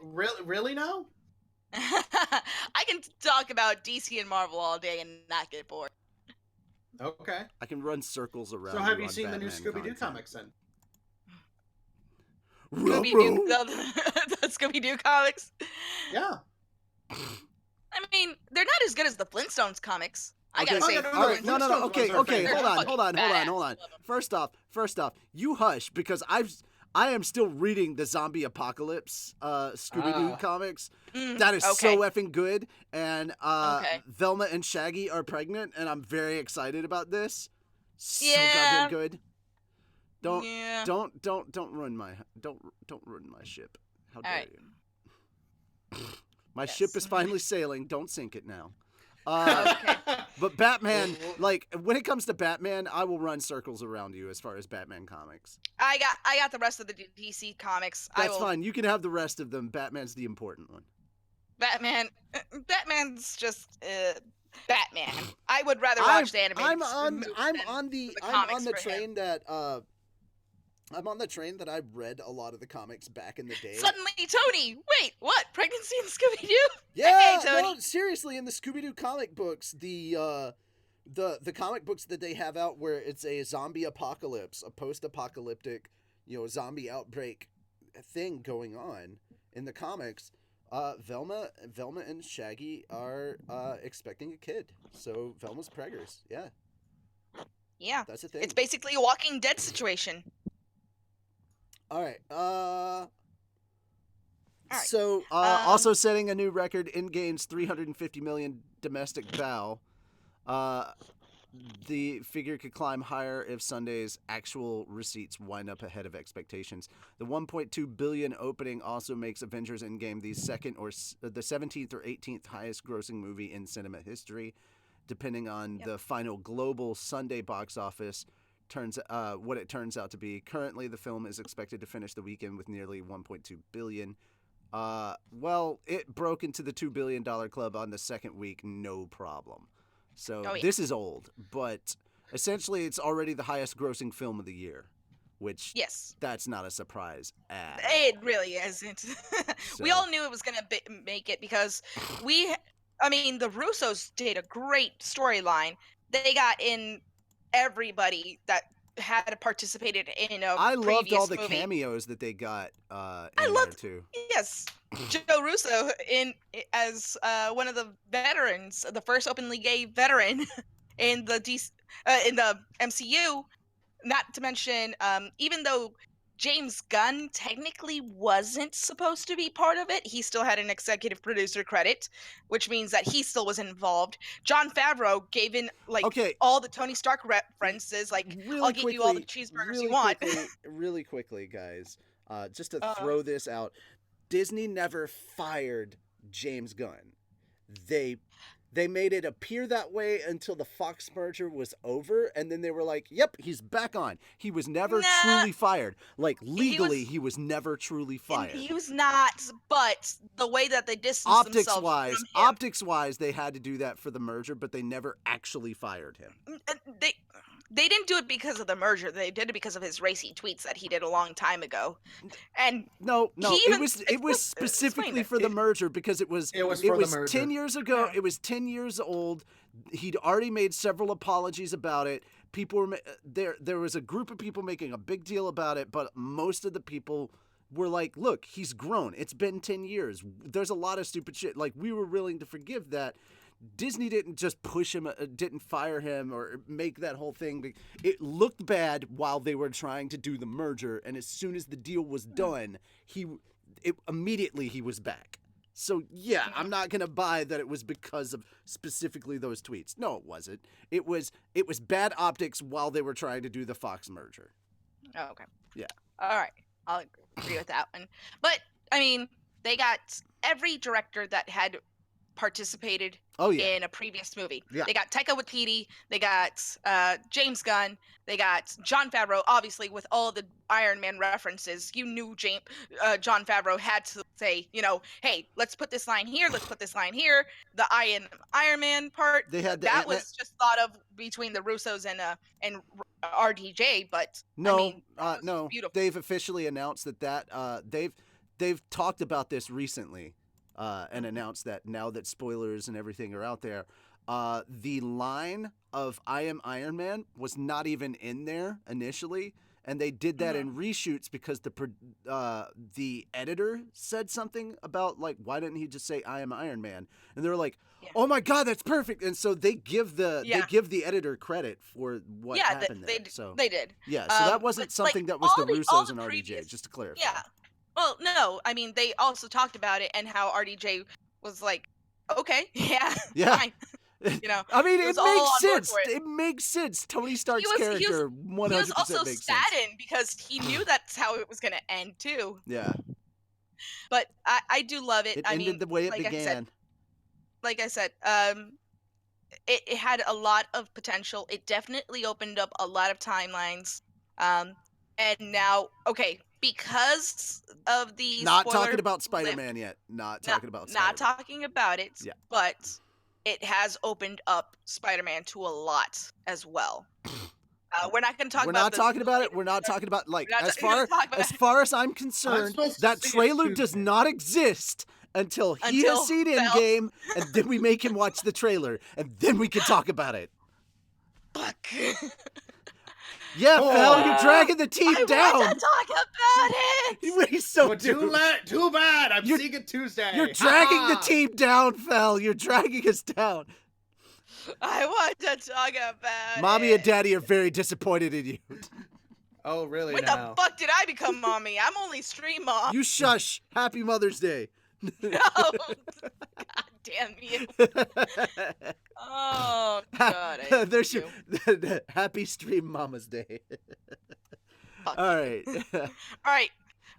S3: really now?
S2: I can talk about DC and Marvel all day and not get bored.
S3: Okay.
S1: I can run circles around.
S3: So have you
S1: on
S3: seen the new
S1: Batman
S3: Scooby-Doo
S1: content.
S3: comics then?
S2: Scooby-Doo, the Scooby-Doo comics.
S3: Yeah.
S2: I mean, they're not as good as the Flintstones comics. I
S1: Okay.
S2: gotta say.
S1: All right. No.
S3: Flintstones
S1: Okay.
S3: ones are
S1: Okay.
S3: fantastic.
S1: Hold on. First off, you hush because I am still reading the Zombie Apocalypse Scooby-Doo comics. That is so effing good. And Velma and Shaggy are pregnant, and I'm very excited about this. So goddamn good. Don't ruin my ship. How dare you? My ship is finally sailing. Don't sink it now. But Batman, like when it comes to Batman, I will run circles around you as far as Batman comics.
S2: I got the rest of the DC comics.
S1: That's fine. You can have the rest of them. Batman's the important one.
S2: Batman's just Batman. I would rather watch the animated.
S1: I'm on the train that I read a lot of the comics back in the day.
S2: Suddenly, Tony, wait, what? Pregnancy in Scooby-Doo?
S1: Yeah,
S2: hey, Tony.
S1: No, seriously, in the Scooby-Doo comic books, the comic books that they have out where it's a zombie apocalypse, a post-apocalyptic, zombie outbreak thing going on in the comics, Velma and Shaggy are expecting a kid. So Velma's preggers. Yeah.
S2: Yeah.
S1: That's the thing.
S2: It's basically a Walking Dead situation.
S1: All right. So, also setting a new record, in-game's 350 million domestic bow. The figure could climb higher if Sunday's actual receipts wind up ahead of expectations. The 1.2 billion opening also makes Avengers Endgame the 17th or 18th highest grossing movie in cinema history, depending on the final global Sunday box office. What it turns out to be. Currently, the film is expected to finish the weekend with nearly 1.2 billion. Well, it broke into the $2 billion club on the second week, no problem. So this is old, but essentially it's already the highest grossing film of the year, which that's not a surprise at all.
S2: It really isn't. We all knew it was going to make it because the Russos did a great storyline. They got in everybody that had participated in a
S1: I loved all the
S2: movie.
S1: Cameos that they got in there too.
S2: Yes, Joe Russo as one of the veterans, the first openly gay veteran in the MCU. Not to mention, even though James Gunn technically wasn't supposed to be part of it, he still had an executive producer credit, which means that he still was involved. Jon Favreau gave in all the Tony Stark references, I'll give you all the cheeseburgers you want.
S1: Really quickly, guys, just to throw this out, Disney never fired James Gunn. They made it appear that way until the Fox merger was over, and then they were like, yep, he's back on. He was never truly fired. Legally, he was never truly fired.
S2: He was not, but the way that they distanced themselves from him.
S1: Optics-wise, they had to do that for the merger, but they never actually fired him.
S2: they didn't do it because of the merger. They did it because of his racy tweets that he did a long time ago. And
S1: No,
S2: he
S1: it
S2: even
S1: was specifically for the merger because it was
S3: for the merger.
S1: 10 years ago.
S2: Yeah.
S1: It was 10 years old. He'd already made several apologies about it. People were there was a group of people making a big deal about it, but most of the people were like, look, he's grown. It's been 10 years. There's a lot of stupid shit. Like, we were willing to forgive that. Disney didn't just push him, didn't fire him or make that whole thing. It looked bad while they were trying to do the merger, and as soon as the deal was done, immediately he was back. So yeah, I'm not gonna buy that it was because of specifically those tweets. No, it wasn't. It was bad optics while they were trying to do the Fox merger.
S2: Oh, okay.
S1: Yeah.
S2: All right. I'll agree with that one. But I mean, they got every director that had participated in a previous movie.
S1: Yeah.
S2: They got Taika Waititi, they got James Gunn, they got Jon Favreau, obviously with all the Iron Man references. You knew Jon Favreau had to say, hey, let's put this line here, let's put this line here. The Iron Man part,
S1: They had
S2: that was just thought of between the Russos and RDJ, but
S1: no,
S2: no. Beautiful.
S1: They've officially announced that they've talked about this recently. And announced that now that spoilers and everything are out there, the line of "I am Iron Man" was not even in there initially, and they did that in reshoots because the editor said something about like, why didn't he just say "I am Iron Man"? And they were like, "Oh my God, that's perfect!" And so they give the editor credit for what happened there. So
S2: they did.
S1: Yeah, so that wasn't something that was the Russos and RDJ, just to clarify.
S2: Yeah. Well, no, I mean, they also talked about it and how RDJ was like, okay, yeah. Fine.
S1: I mean, it makes sense. It makes sense. Tony Stark's character 100% makes sense. He was also
S2: saddened because he knew that's how it was going to end, too.
S1: Yeah.
S2: But I do love it.
S1: It ended the way it began.
S2: Like I said, it had a lot of potential. It definitely opened up a lot of timelines. And now, okay, because of the
S1: not talking about Spider-Man yet. Not talking about
S2: it. Yeah. But it has opened up Spider-Man to a lot as well. We're not going to talk about.
S1: We're not talking about it. We're not talking about as far as I'm concerned, that trailer does not exist until he has seen Endgame, and then we make him watch the trailer, and then we can talk about it.
S2: Fuck.
S1: Yeah, Val, you're dragging the team down.
S2: I want to talk about it.
S1: He's so
S3: too bad. I'm seeing it Tuesday.
S1: You're dragging the team down, Val. You're dragging us down.
S2: I want to talk about
S1: Mommy and Daddy are very disappointed in you.
S3: Oh, really?
S2: When the fuck did I become mommy? I'm only stream mom.
S1: You shush. Happy Mother's Day.
S2: No. God damn you. Oh, God.
S1: There's your Happy Stream Mama's Day. All right.
S2: All right.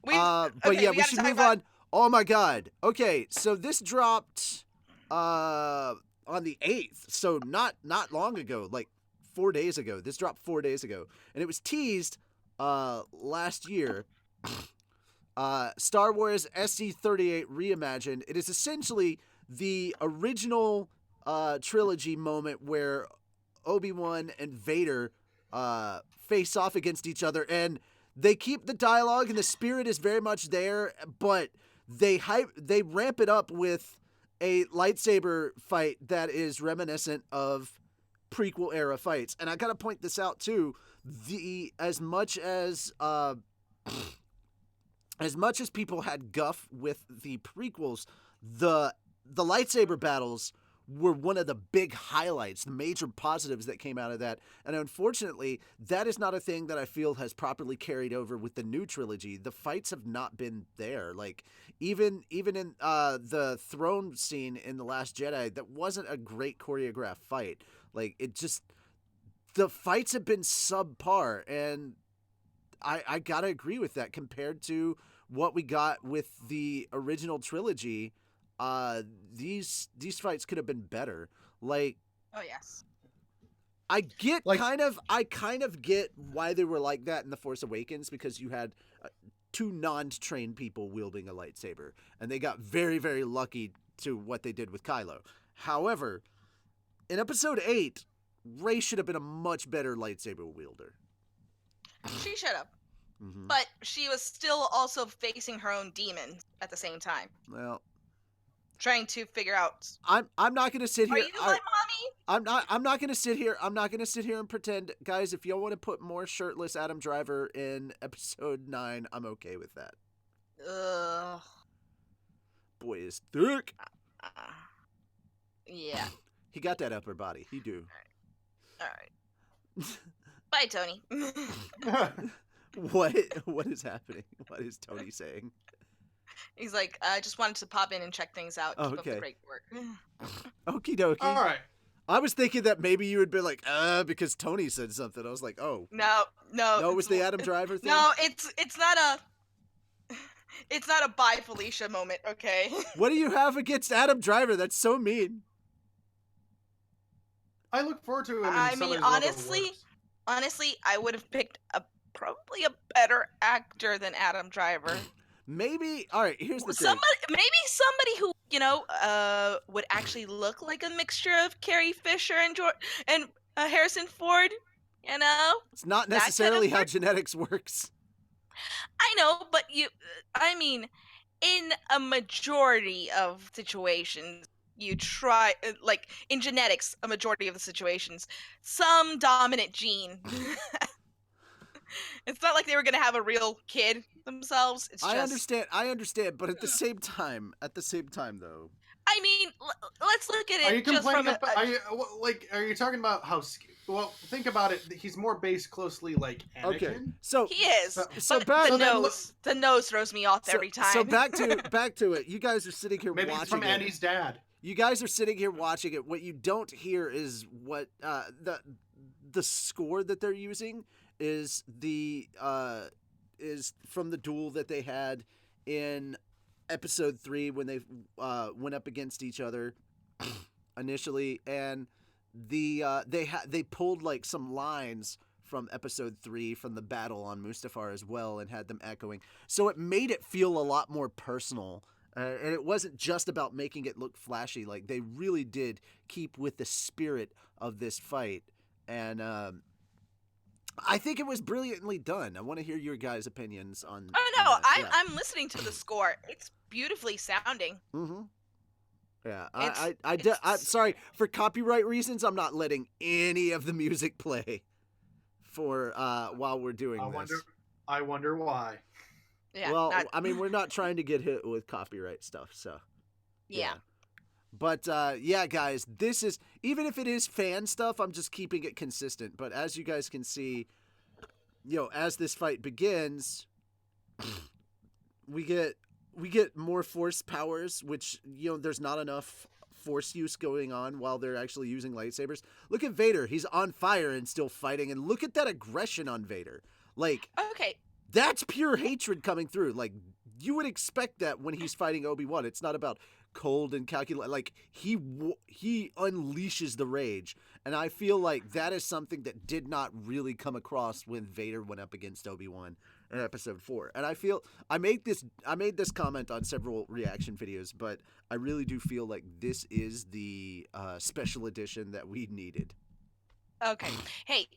S1: But yeah, we should move on. Oh my God. Okay, so this dropped on the 8th, so not long ago, like 4 days ago. This dropped 4 days ago, and it was teased last year. Star Wars SC-38 reimagined. It is essentially the original trilogy moment where Obi-Wan and Vader face off against each other, and they keep the dialogue and the spirit is very much there, but they ramp it up with a lightsaber fight that is reminiscent of prequel era fights. And I gotta point this out too. As much as people had guff with the prequels, the lightsaber battles were one of the big highlights, the major positives that came out of that. And unfortunately, that is not a thing that I feel has properly carried over with the new trilogy. The fights have not been there. Like, even in the throne scene in The Last Jedi, that wasn't a great choreographed fight. Like, the fights have been subpar, and I gotta agree with that compared to what we got with the original trilogy. These fights could have been better. Like,
S2: oh yes,
S1: I kind of get why they were like that in The Force Awakens, because you had two non-trained people wielding a lightsaber, and they got very, very lucky to what they did with Kylo. However, in Episode 8, Rey should have been a much better lightsaber wielder.
S2: She should have.
S1: Mm-hmm.
S2: But she was still also facing her own demons at the same time.
S1: Well,
S2: trying to figure out.
S1: I'm not gonna sit here.
S2: Are you my mommy?
S1: I'm not gonna sit here. I'm not gonna sit here and pretend, guys. If y'all want to put more shirtless Adam Driver in episode 9, I'm okay with that.
S2: Ugh.
S1: Boy is thick.
S2: Yeah.
S1: He got that upper body. He do.
S2: All right. Bye, Tony.
S1: What is happening? What is Tony saying?
S2: He's like, I just wanted to pop in and check things out. Keep up the great work.
S1: Okie dokie.
S3: All right.
S1: I was thinking that maybe you would be like, because Tony said something. I was like, oh.
S2: No.
S1: No, it was the Adam Driver thing?
S2: No, it's not a bye Felicia moment, okay?
S1: What do you have against Adam Driver? That's so mean.
S3: I look forward to him in
S2: I
S3: some
S2: mean,
S3: of his other works.
S2: honestly, I would have picked probably a better actor than Adam Driver.
S1: Maybe. All right, here's the thing.
S2: Maybe somebody who, would actually look like a mixture of Carrie Fisher and Harrison Ford,
S1: It's not necessarily how genetics works.
S2: I know, but in a majority of situations, you try, like, in genetics, a majority of the situations, some dominant gene. It's not like they were going to have a real kid themselves. It's just...
S1: I understand, but at the same time, though.
S2: I mean, let's look at it.
S3: Are you complaining
S2: just from
S3: are you talking about how? Well, think about it. He's more based closely like Anakin.
S1: Okay, so
S2: he is.
S1: So
S2: back. The nose throws me off every time.
S1: So back to it. You guys are sitting here
S3: Maybe
S1: watching
S3: it's from Annie's dad.
S1: You guys are sitting here watching it. What you don't hear is what the score that they're using is is from the duel that they had in episode 3 when they went up against each other initially, and they pulled like some lines from episode 3 from the battle on Mustafar as well and had them echoing, so it made it feel a lot more personal. And it wasn't just about making it look flashy. Like, they really did keep with the spirit of this fight. And I think it was brilliantly done. I want to hear your guys' opinions on...
S2: Oh, no.
S1: On
S2: I'm listening to the score. It's beautifully sounding.
S1: Mm-hmm. Yeah. I'm sorry. For copyright reasons, I'm not letting any of the music play for while we're doing this.
S3: I wonder why.
S2: Yeah,
S1: well, I mean, we're not trying to get hit with copyright stuff, so...
S2: Yeah.
S1: But, yeah, guys, this is... Even if it is fan stuff, I'm just keeping it consistent. But as you guys can see, as this fight begins, we get more force powers, which, there's not enough force use going on while they're actually using lightsabers. Look at Vader. He's on fire and still fighting. And look at that aggression on Vader. Like...
S2: Okay.
S1: That's pure hatred coming through. Like, you would expect that when he's fighting Obi-Wan. It's not about cold and calculated. Like, he unleashes the rage. And I feel like that is something that did not really come across when Vader went up against Obi-Wan in episode 4. And I made this comment on several reaction videos, but I really do feel like this is the special edition that we needed.
S2: Okay. Hey,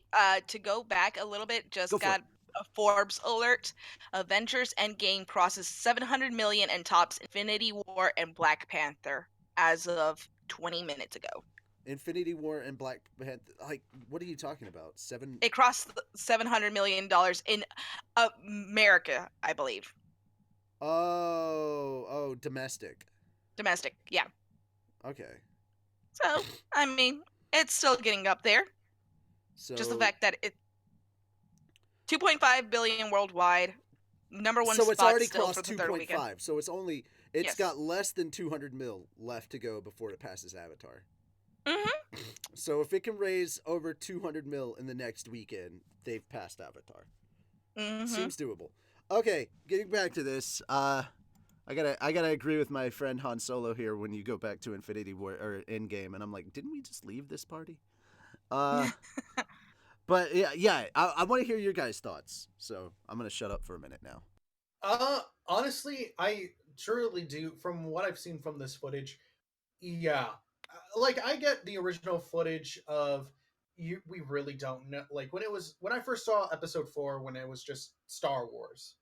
S2: to go back a little bit, just
S1: Go for
S2: got
S1: it.
S2: a Forbes alert. Avengers Endgame crosses 700 million and tops Infinity War and Black Panther as of 20 minutes ago.
S1: Infinity War and Black Panther, like, what are you talking about?
S2: It crossed $700 million in America, I believe.
S1: Oh, domestic.
S2: Domestic, yeah.
S1: Okay.
S2: So, I mean, it's still getting up there.
S1: So
S2: Just the fact that it 2.5 billion worldwide, number one
S1: so
S2: spot
S1: it's already
S2: still
S1: crossed
S2: for the third weekend.
S1: 2.5. So it's
S2: Yes.
S1: got less than 200 mil left to go before it passes Avatar.
S2: Mm-hmm.
S1: So if it can raise over 200 mil in the next weekend, they've passed Avatar.
S2: Mm-hmm.
S1: Seems doable. Okay, getting back to this, I gotta agree with my friend Han Solo here when you go back to Infinity War or Endgame, and I'm like, didn't we just leave this party? But yeah, I want to hear your guys' thoughts. So I'm gonna shut up for a minute now.
S3: Honestly, I truly do. From what I've seen from this footage, yeah, like I get the original footage of, we really don't know. Like when I first saw episode 4, when it was just Star Wars,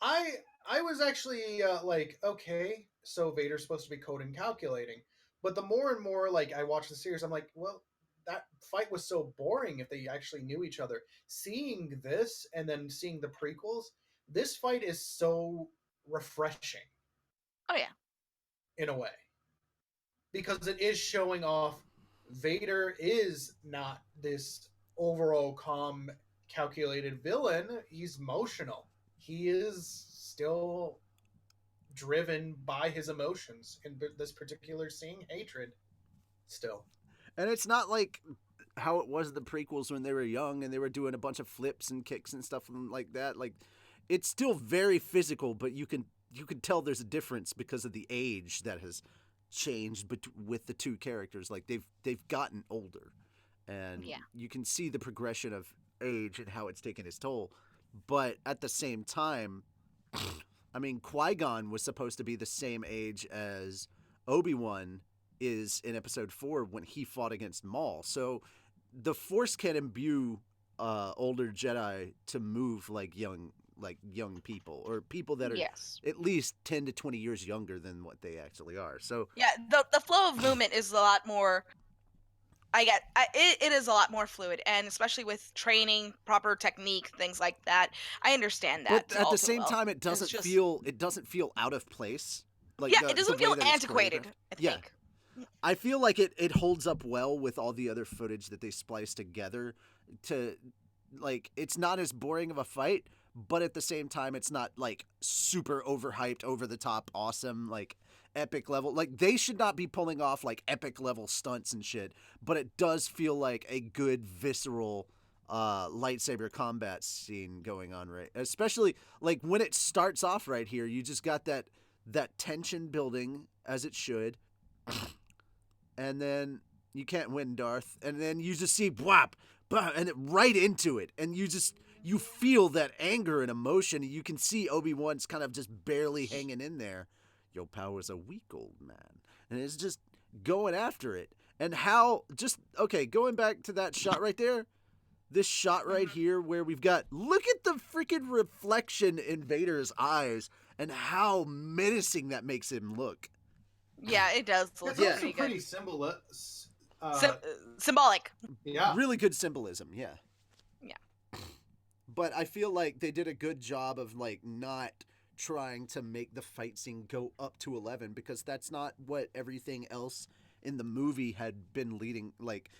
S3: I was actually like, okay, so Vader's supposed to be code and calculating. But the more and more like I watch the series, I'm like, well, that fight was so boring if they actually knew each other. Seeing this and then seeing the prequels, this fight is so refreshing.
S2: Oh yeah.
S3: In a way. Because it is showing off Vader is not this overall calm, calculated villain. He's emotional. He is still driven by his emotions in this particular scene, hatred. Still.
S1: And it's not like how it was in the prequels when they were young and they were doing a bunch of flips and kicks and stuff like that. Like, it's still very physical, but you can tell there's a difference because of the age that has changed with the two characters. Like, they've gotten older, and you can see the progression of age and how it's taken its toll. But at the same time, I mean, Qui-Gon was supposed to be the same age as Obi-Wan is in episode 4 when he fought against Maul. So the Force can imbue older Jedi to move like young people, or people that are at least 10 to 20 years younger than what they actually are. So
S2: yeah, the flow of movement is a lot more. It is a lot more fluid, and especially with training, proper technique, things like that. I understand that.
S1: But at the same time, it doesn't feel out of place. Like
S2: it doesn't feel antiquated. I think.
S1: I feel like it holds up well with all the other footage that they splice together. To like, it's not as boring of a fight, but at the same time, it's not like super overhyped, over the top, awesome, like epic level. Like, they should not be pulling off like epic level stunts and shit, but it does feel like a good visceral lightsaber combat scene going on, right? Especially like when it starts off right here, you just got that tension building as it should. And then you can't win, Darth. And then you just see whap, and it right into it. And you feel that anger and emotion. And you can see Obi-Wan's kind of just barely hanging in there. Your power's a weak old man. And it's just going after it. And going back to that shot right there. This shot right here where we've got, look at the freaking reflection in Vader's eyes and how menacing that makes him look.
S2: Yeah, it does.
S3: It's also pretty
S2: symbolic.
S3: Yeah.
S1: Really good symbolism, yeah.
S2: Yeah.
S1: But I feel like they did a good job of like not trying to make the fight scene go up to 11, because that's not what everything else in the movie had been leading. Like,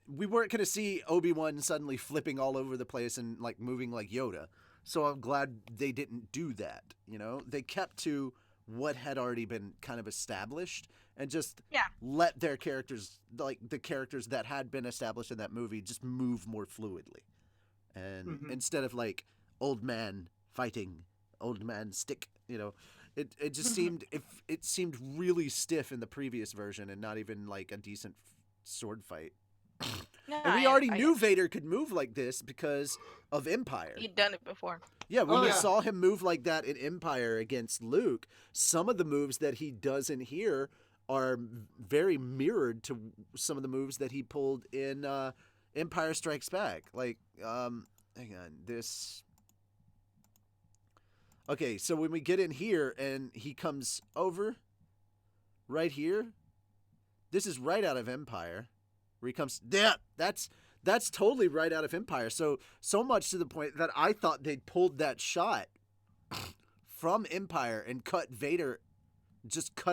S1: we weren't going to see Obi-Wan suddenly flipping all over the place and like moving like Yoda. So I'm glad they didn't do that, you know? They kept to what had already been kind of established and just let their characters, like the characters that had been established in that movie, just move more fluidly. And instead of like old man fighting, old man stick, you know, it just seemed, it seemed really stiff in the previous version and not even like a decent sword fight.
S2: No,
S1: and we already knew Vader could move like this because of Empire.
S2: He'd done it before.
S1: Yeah, when we saw him move like that in Empire against Luke, some of the moves that he does in here are very mirrored to some of the moves that he pulled in Empire Strikes Back. Like, hang on, this... Okay, so when we get in here and he comes over, right here, this is right out of Empire. Where he comes, that's totally right out of Empire. So much to the point that I thought they'd pulled that shot from Empire and cut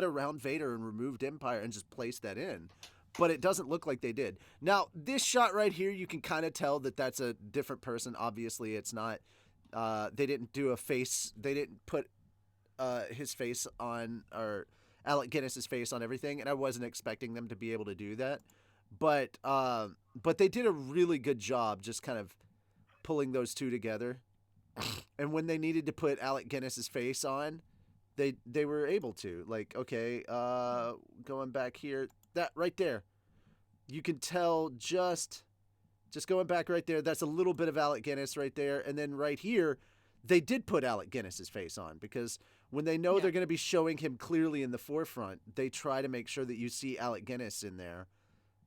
S1: around Vader and removed Empire and just placed that in. But it doesn't look like they did. Now, this shot right here, you can kind of tell that that's a different person. Obviously, it's not. They didn't do a face. They didn't put his face on, or Alec Guinness's face on everything, and I wasn't expecting them to be able to do that. But they did a really good job just kind of pulling those two together. And when they needed to put Alec Guinness's face on, they were able to. Like, okay, going back here, that right there. You can tell just going back right there, that's a little bit of Alec Guinness right there. And then right here, they did put Alec Guinness's face on, because when they know they're going to be showing him clearly in the forefront, they try to make sure that you see Alec Guinness in there.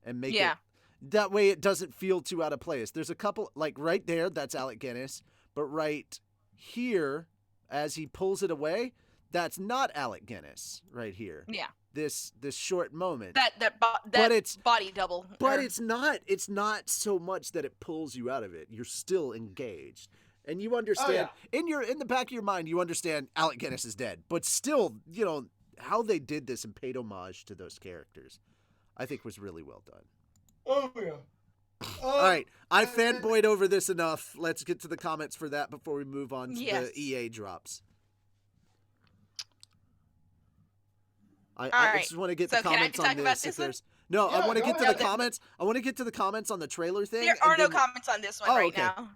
S1: and make
S2: Yeah.
S1: it that way it doesn't feel too out of place. There's a couple, like right there, that's Alec Guinness, but right here, as he pulls it away, that's not Alec Guinness right here.
S2: Yeah.
S1: This short moment.
S2: That
S1: But it's
S2: body double.
S1: But it's not so much that it pulls you out of it. You're still engaged. And you understand in the back of your mind, you understand Alec Guinness is dead. But still, how they did this and paid homage to those characters, I think was really well done.
S3: Oh yeah.
S1: All right, I fanboyed over this enough. Let's get to the comments for that before we move on to the EA drops. I just want to get the comments on this. If there's no, I want to get to the comments. I want to get to the comments on the trailer thing.
S2: There are no comments on this one now.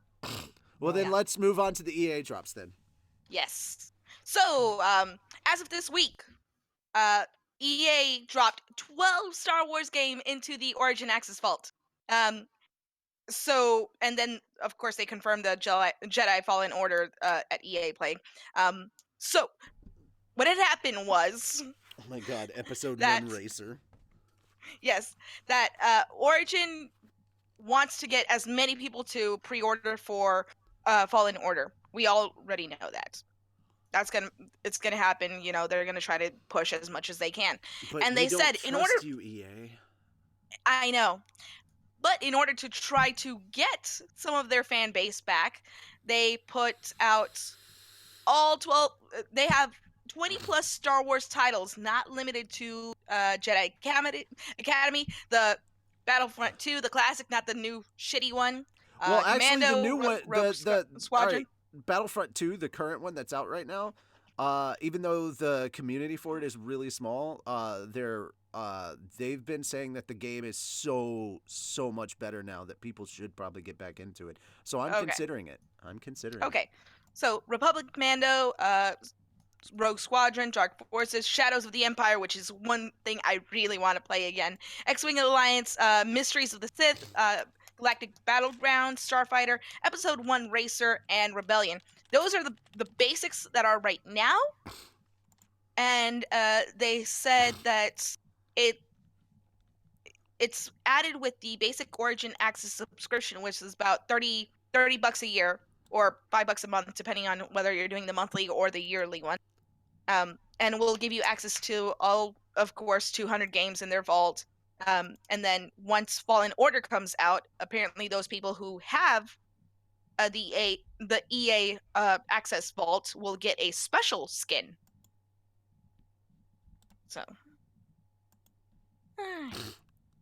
S1: Well, then let's move on to the EA drops then.
S2: Yes. So, as of this week, EA dropped 12 Star Wars game into the Origin Access Vault. So, and then of course they confirmed the Jedi Fallen Order at EA Play. So, what had happened was,
S1: oh my God, Episode 1 Racer.
S2: Yes, that Origin wants to get as many people to pre-order for Fallen Order. We already know that. It's gonna happen. They're gonna try to push as much as they can.
S1: But
S2: and they said, in order,
S1: you, EA.
S2: I know, but in order to try to get some of their fan base back, they put out all 12. They have 20 plus Star Wars titles, not limited to Jedi Academy, the Battlefront 2, the classic, not the new shitty one.
S1: Well, actually,
S2: Commando,
S1: the new one, the
S2: Squadron.
S1: Battlefront 2, the current one that's out right now, even though the community for it is really small, they've been saying that the game is so much better now that people should probably get back into it. So I'm considering it. Okay.
S2: So Republic Commando, Rogue Squadron, Dark Forces, Shadows of the Empire, which is one thing I really want to play again. X-Wing Alliance, Mysteries of the Sith, Galactic Battleground, Starfighter, Episode 1 Racer, and Rebellion. Those are the basics that are right now. And they said that it's added with the basic Origin Access subscription, which is about $30 a year or $5 a month, depending on whether you're doing the monthly or the yearly one. And will give you access to all, of course, 200 games in their vault. And then once Fallen Order comes out, apparently those people who have the EA Access Vault will get a special skin. So.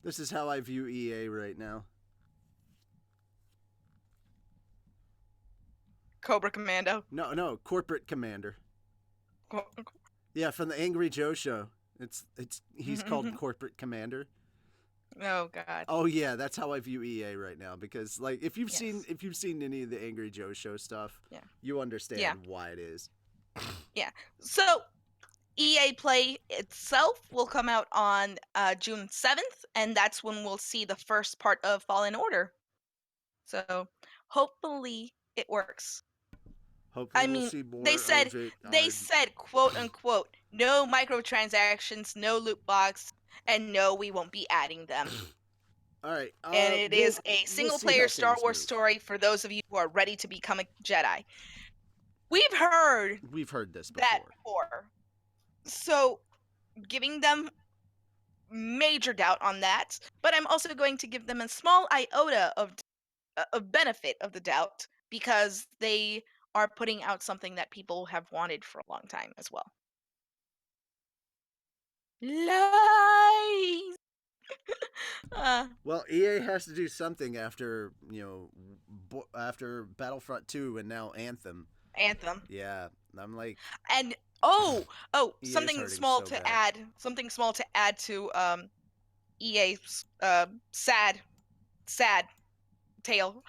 S1: This is how I view EA right now.
S2: Cobra Commando.
S1: No, Corporate Commander. Yeah, from the Angry Joe show. He's called Corporate Commander.
S2: Oh God.
S1: Oh yeah, that's how I view EA right now, because like if you've seen any of the Angry Joe show stuff, you understand why it is.
S2: Yeah. So EA Play itself will come out on June 7th, and that's when we'll see the first part of Fallen Order. So hopefully it works.
S1: Hopefully we'll see more
S2: they said,
S1: of it.
S2: They said, quote unquote, no microtransactions, no loot box, and no, we won't be adding them.
S1: All right.
S2: And it is a single-player Star Wars story for those of you who are ready to become a Jedi. We've heard
S1: this
S2: before. So, giving them major doubt on that, but I'm also going to give them a small iota of benefit of the doubt, because they are putting out something that people have wanted for a long time as well. Lies.
S1: Well, EA has to do something after after Battlefront 2 and now Anthem. Yeah, I'm like.
S2: And something small to add. Something small to add to EA's sad tale.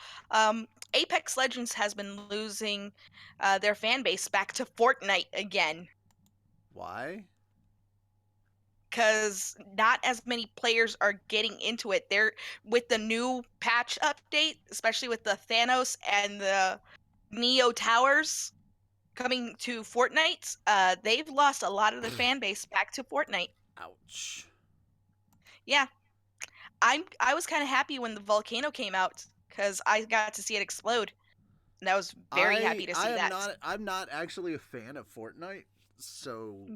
S2: Apex Legends has been losing their fan base back to Fortnite again.
S1: Why?
S2: Because not as many players are getting into it. They're with the new patch update, especially with the Thanos and the Neo Towers coming to Fortnite. They've lost a lot of their fan base back to Fortnite.
S1: Ouch.
S2: Yeah. I was kind of happy when the volcano came out because I got to see it explode, and I was very happy to see that.
S1: I'm not actually a fan of Fortnite, so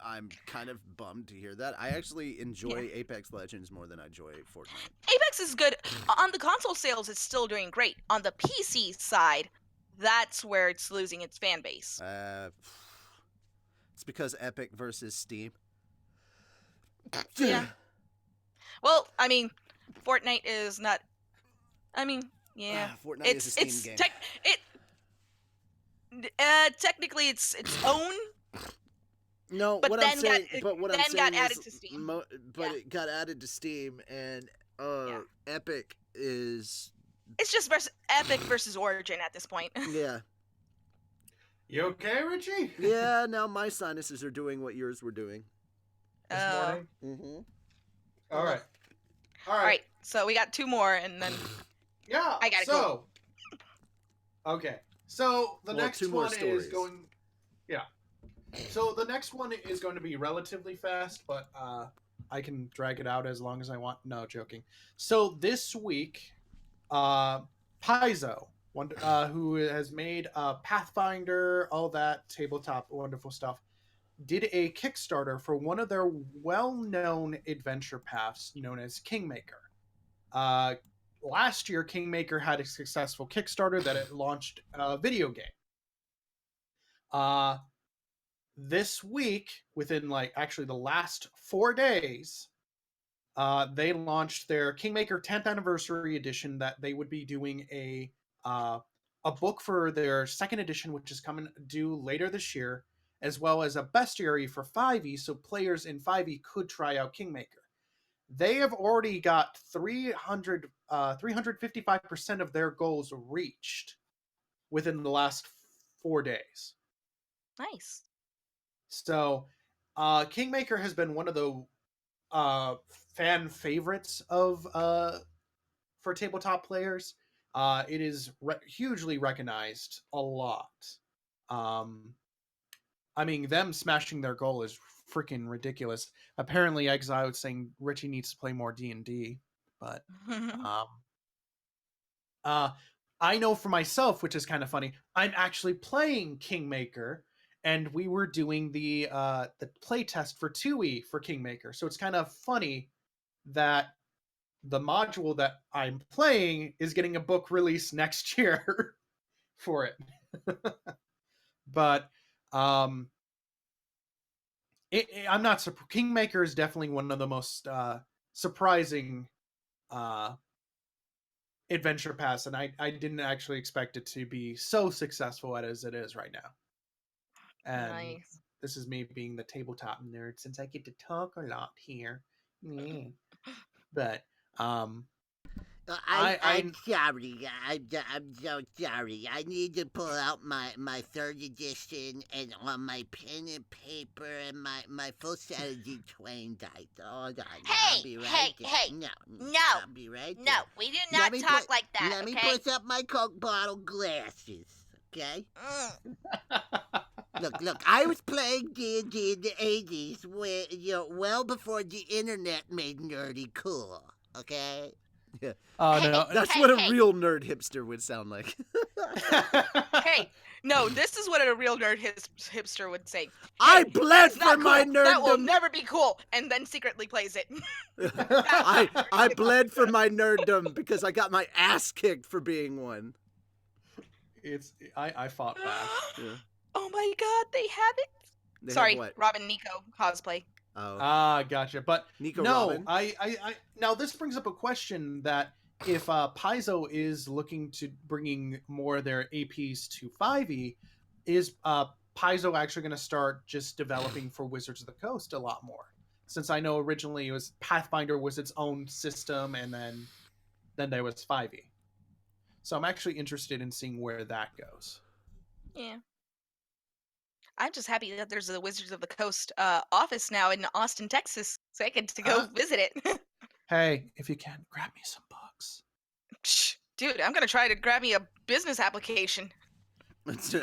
S1: I'm kind of bummed to hear that. I actually enjoy Apex Legends more than I enjoy Fortnite.
S2: Apex is good. On the console sales, it's still doing great. On the PC side, that's where it's losing its fan base.
S1: It's because Epic versus Steam.
S2: Yeah. Well, I mean, Fortnite is not. I mean, yeah.
S1: Fortnite is a Steam game.
S2: Technically, it's its own.
S1: No,
S2: but
S1: what
S2: then
S1: I'm saying,
S2: got added to Steam.
S1: It got added to Steam, and Epic is.
S2: It's just Epic versus Origin at this point.
S1: Yeah.
S3: You okay, Richie?
S1: Yeah. Now my sinuses are doing what yours were doing
S3: this morning.
S1: Mm-hmm.
S3: All right.
S2: All right. So we got 2 more, and then.
S3: Yeah.
S2: I gotta go.
S3: Okay. So the next one
S1: stories.
S3: is going. Yeah. So the next one is going to be relatively fast, but I can drag it out as long as I want. No, joking. So this week, Paizo, who has made Pathfinder, all that tabletop wonderful stuff, did a Kickstarter for one of their well-known adventure paths known as Kingmaker. Last year, Kingmaker had a successful Kickstarter that it launched a video game. This week, within actually the last 4 days, they launched their Kingmaker 10th Anniversary Edition that they would be doing a book for their 2nd edition, which is coming due later this year, as well as a bestiary for 5e, so players in 5e could try out Kingmaker. They have already got 355% of their goals reached within the last 4 days.
S2: Nice.
S3: So, Kingmaker has been one of the fan favorites of for tabletop players. It is hugely recognized a lot. I mean, them smashing their goal is freaking ridiculous. Apparently, Exile is saying Richie needs to play more D&D, but I know for myself, which is kind of funny, I'm actually playing Kingmaker. And we were doing the play test for 2e for Kingmaker. So it's kind of funny that the module that I'm playing is getting a book release next year for it. But I'm not surprised. Kingmaker is definitely one of the most surprising adventure paths, and I didn't actually expect it to be so successful as it is right now. And
S2: nice.
S3: This is me being the tabletop nerd since I get to talk a lot here. But
S5: I'm sorry. I'm so sorry. I need to pull out my 3rd edition and on my pen and paper and my full strategy train dice. Hold on. I'll be right there.
S6: Hey.
S5: No.
S6: I'll
S5: be right there.
S6: No, we do not talk like that,
S5: Let me
S6: okay?
S5: push up my Coke bottle glasses, okay? Look, I was playing D&D in the 80s, well before the internet made nerdy cool, okay?
S1: Yeah.
S3: Oh, no.
S1: That's what a real nerd hipster would sound like.
S2: Hey, no, this is what a real nerd hipster would say. Hey,
S1: I bled for my
S2: cool.
S1: nerddom.
S2: That will never be cool, and then secretly plays it.
S1: I bled for my nerddom because I got my ass kicked for being one.
S3: I fought back.
S1: Yeah.
S2: Oh my god, they have it.
S1: They
S2: Sorry,
S1: have what?
S2: Robin Nico cosplay.
S1: Oh.
S3: Gotcha. But
S1: Nico
S3: no,
S1: Robin?
S3: I now this brings up a question that if Paizo is looking to bringing more of their APs to 5e, is Paizo actually going to start just developing for Wizards of the Coast a lot more? Since I know originally it was Pathfinder was its own system, and then there was 5e. So I'm actually interested in seeing where that goes.
S2: Yeah. I'm just happy that there's a Wizards of the Coast office now in Austin, Texas, so I get to go visit it.
S3: Hey, if you can, grab me some books.
S2: Psh, dude, I'm gonna try to grab me a business application. How much?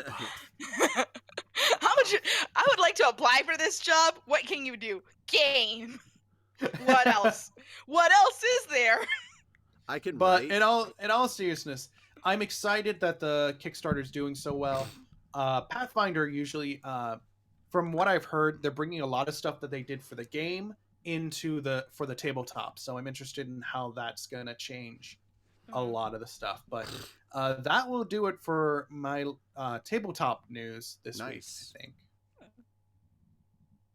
S2: I would like to apply for this job. What can you do? Game. What else? What else is there?
S1: I can
S3: But
S1: write.
S3: in all seriousness, I'm excited that the Kickstarter is doing so well. Pathfinder usually, from what I've heard, they're bringing a lot of stuff that they did for the game into for the tabletop. So I'm interested in how that's gonna change a lot of the stuff. But that will do it for my tabletop news this week,
S1: Nice.
S3: I think.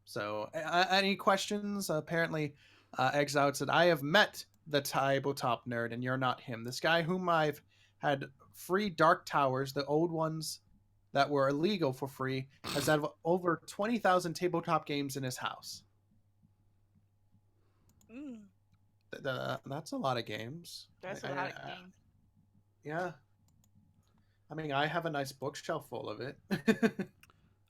S3: So, any questions? Apparently, Exiled said, I have met the tabletop nerd, and you're not him. This guy whom I've had free Dark Towers, the old ones that were illegal for free, has had over 20,000 tabletop games in his house. That's a lot of games.
S2: That's a lot of games.
S3: Yeah. I mean, I have a nice bookshelf full of it.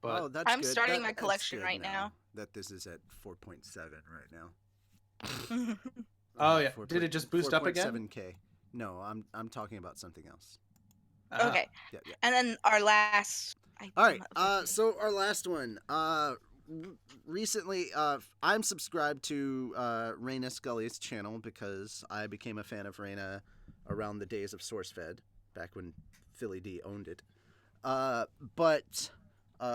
S3: But
S1: Oh, that's
S2: I'm
S1: good.
S2: starting my
S1: That's
S2: collection
S1: good
S2: right now.
S1: That this is at 4.7 right now.
S3: Oh yeah, did it just boost up again?
S1: 4.7K. No, I'm talking about something else.
S2: Okay.
S1: Yeah.
S2: And then our last.
S1: All right. So our last one. Recently, I'm subscribed to Raina Scully's channel because I became a fan of Raina around the days of SourceFed, back when Philly D owned it. But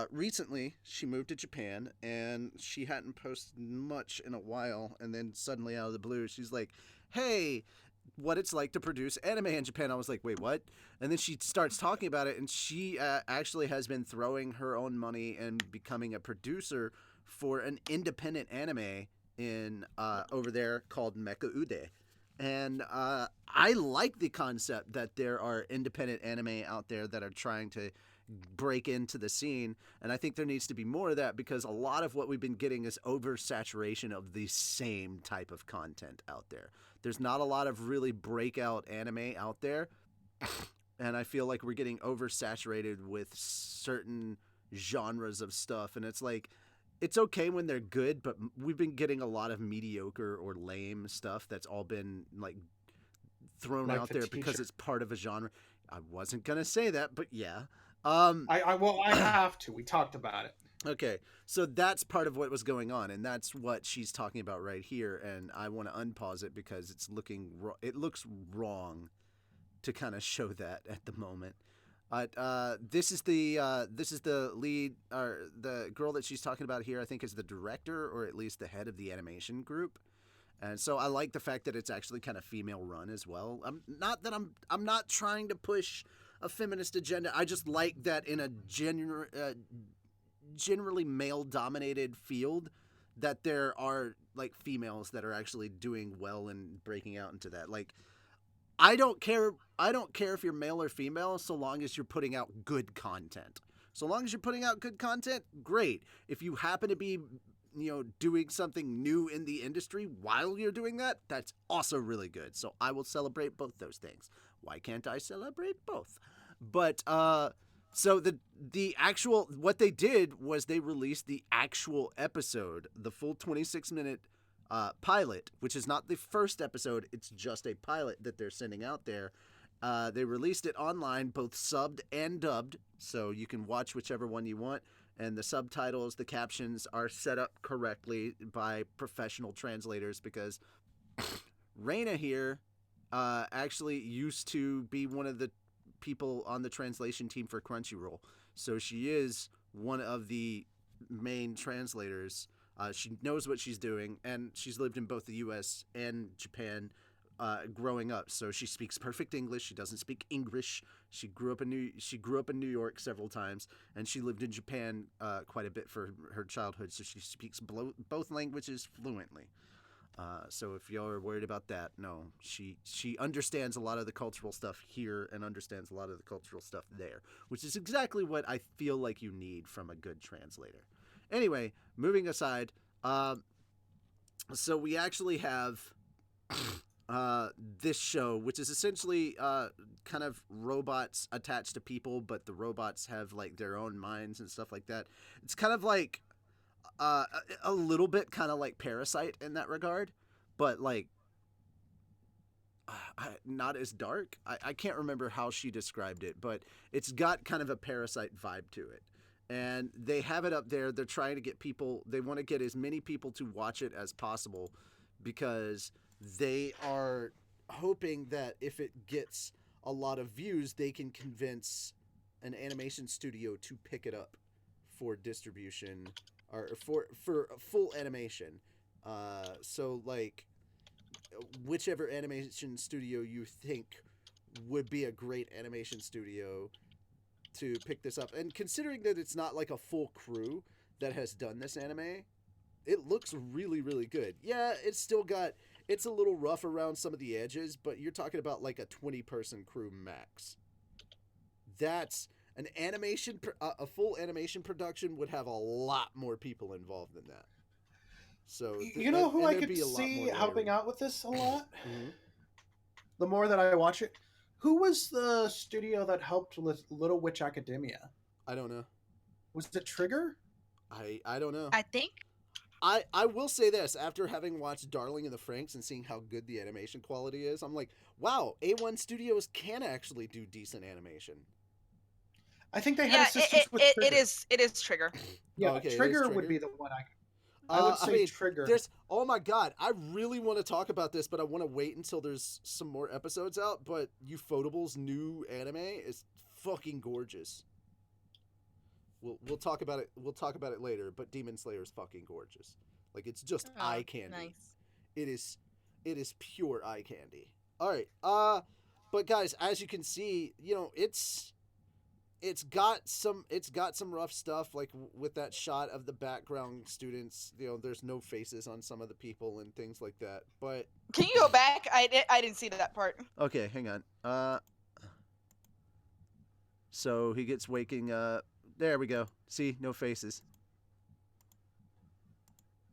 S1: recently, she moved to Japan, and she hadn't posted much in a while, and then suddenly out of the blue, she's like, hey, what it's like to produce anime in Japan. I was like, wait, what? And then she starts talking about it, and she actually has been throwing her own money and becoming a producer for an independent anime in over there called Mecha Ude. And I like the concept that there are independent anime out there that are trying to break into the scene, and I think there needs to be more of that, because a lot of what we've been getting is oversaturation of the same type of content out there. There's not a lot of really breakout anime out there, and I feel like we're getting oversaturated with certain genres of stuff, and it's like, it's okay when they're good, but we've been getting a lot of mediocre or lame stuff that's all been like thrown out there because it's part of a genre. I wasn't gonna say that, but yeah.
S3: I have to. We talked about it.
S1: Okay, so that's part of what was going on, and that's what she's talking about right here. And I want to unpause it because it looks wrong to kind of show that at the moment. But this is the lead, or the girl that she's talking about here. I think is the director, or at least the head of the animation group. And so I like the fact that it's actually kind of female run as well. I'm not trying to push a feminist agenda. I just like that in a generally male dominated field that there are like females that are actually doing well and breaking out into that. Like, I don't care if you're male or female, so long as you're putting out good content. So long as you're putting out good content, great. If you happen to be, doing something new in the industry while you're doing that, that's also really good. So I will celebrate both those things. Why can't I celebrate both? But so the actual, what they did was they released the actual episode, the full 26-minute pilot, which is not the first episode. It's just a pilot that they're sending out there. They released it online, both subbed and dubbed, so you can watch whichever one you want. And the subtitles, the captions are set up correctly by professional translators, because Raina here actually used to be one of the people on the translation team for Crunchyroll. So she is one of the main translators. She knows what she's doing, and she's lived in both the U.S. and Japan growing up. So she speaks perfect English. She doesn't speak English. She grew up in New York several times, and she lived in Japan quite a bit for her childhood. So she speaks both languages fluently. So if y'all are worried about that, no, she understands a lot of the cultural stuff here and understands a lot of the cultural stuff there, which is exactly what I feel like you need from a good translator. Anyway, moving aside, so we actually have this show, which is essentially kind of robots attached to people, but the robots have like their own minds and stuff like that. It's kind of like a little bit kind of like Parasite in that regard, but like not as dark. I can't remember how she described it, but it's got kind of a Parasite vibe to it. And they have it up there. They're trying to get people, they want to get as many people to watch it as possible, because they are hoping that if it gets a lot of views, they can convince an animation studio to pick it up for distribution or for full animation. So like whichever animation studio you think would be a great animation studio to pick this up. And considering that it's not like a full crew that has done this anime, it looks really, really good. Yeah, it's a little rough around some of the edges, but you're talking about like a 20-person crew max. That's an animation, a full animation production would have a lot more people involved than that. So
S3: you know who I could see helping out with this a lot?
S1: Mm-hmm.
S3: The more that I watch it, who was the studio that helped with Little Witch Academia?
S1: I don't know.
S3: Was it Trigger?
S1: I don't know.
S2: I think.
S1: I will say this, after having watched Darling in the Franxx and seeing how good the animation quality is, I'm like, wow, A1 Studios can actually do decent animation.
S3: I think they had assistance with Trigger.
S2: It is Trigger.
S3: Yeah,
S1: okay,
S3: Trigger would be the one I would say Trigger.
S1: Oh my god, I really want to talk about this, but I want to wait until there's some more episodes out. But Ufotable's new anime is fucking gorgeous. We'll talk about it. We'll talk about it later. But Demon Slayer is fucking gorgeous. Like it's just eye candy.
S2: Nice.
S1: It is pure eye candy. All right. But guys, as you can see, it's got some rough stuff, like with that shot of the background students. There's no faces on some of the people and things like that. But
S2: can you go back? I didn't see that part.
S1: Okay, hang on. So he gets waking up. There we go. See, no faces.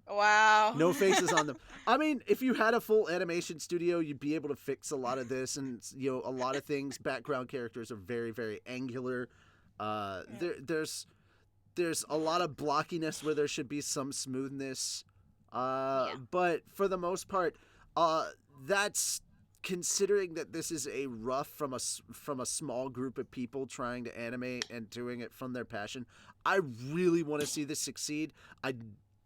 S2: Wow.
S1: No faces on them. I mean, if you had a full animation studio, you'd be able to fix a lot of this, and a lot of things. Background characters are very, very angular. There's a lot of blockiness where there should be some smoothness. But for the most part, that's considering that this is a rough from a small group of people trying to animate and doing it from their passion. I really want to see this succeed. I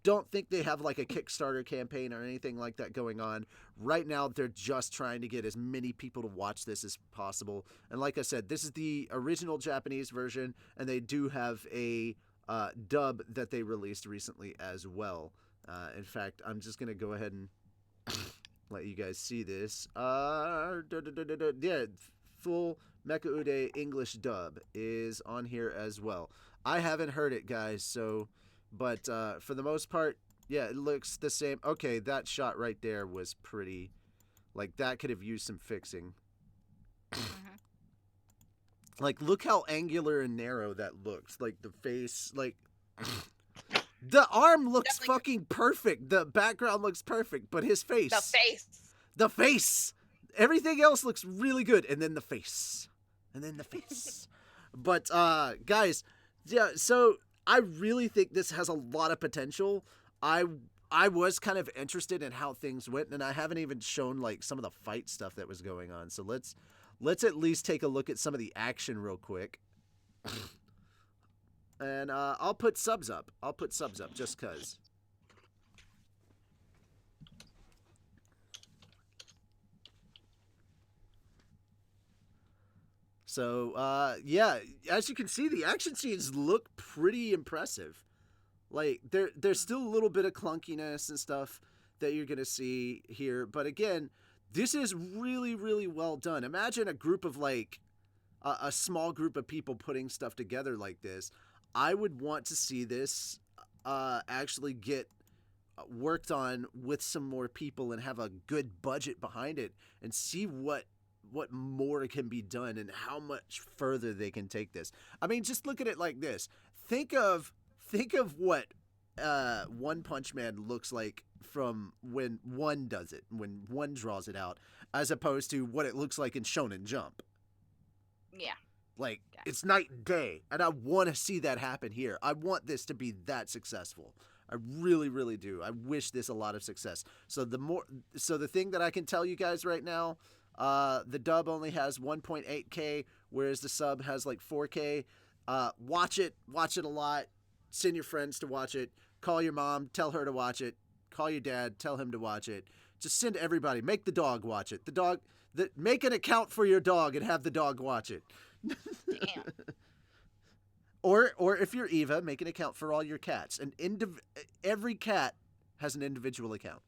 S1: don't think they have like a Kickstarter campaign or anything like that going on. Right now, they're just trying to get as many people to watch this as possible. And like I said, this is the original Japanese version, and they do have a dub that they released recently as well. In fact, I'm just going to go ahead and let you guys see this. Yeah, full Mecha Ude English dub is on here as well. I haven't heard it, guys, so... But for the most part, yeah, it looks the same. Okay, that shot right there was pretty... Like, that could have used some fixing. Like, look how angular and narrow that looks. Like, the face, like... The arm looks fucking perfect. The background looks perfect, but his face... The face! Everything else looks really good. And then the face. But, guys, yeah, so... I really think this has a lot of potential. I was kind of interested in how things went, and I haven't even shown like some of the fight stuff that was going on. So let's at least take a look at some of the action real quick. And I'll put subs up. Just cause. So, yeah, as you can see, the action scenes look pretty impressive. Like, there's still a little bit of clunkiness and stuff that you're going to see here. But again, this is really, really well done. Imagine a group of, like, a small group of people putting stuff together like this. I would want to see this actually get worked on with some more people and have a good budget behind it and see what more can be done and how much further they can take this. I mean, just look at it like this. Think of what One Punch Man looks like from when one does it, when one draws it out, as opposed to what it looks like in Shonen Jump.
S2: Yeah.
S1: Like, it's night and day, and I want to see that happen here. I want this to be that successful. I really, really do. I wish this a lot of success. So the thing that I can tell you guys right now, the dub only has 1.8K, whereas the sub has like 4K. Watch it a lot. Send your friends to watch it. Call your mom, tell her to watch it. Call your dad, tell him to watch it. Just send everybody. Make the dog watch it. Make an account for your dog and have the dog watch it.
S2: Damn.
S1: Or if you're Eva, make an account for all your cats. Every cat has an individual account.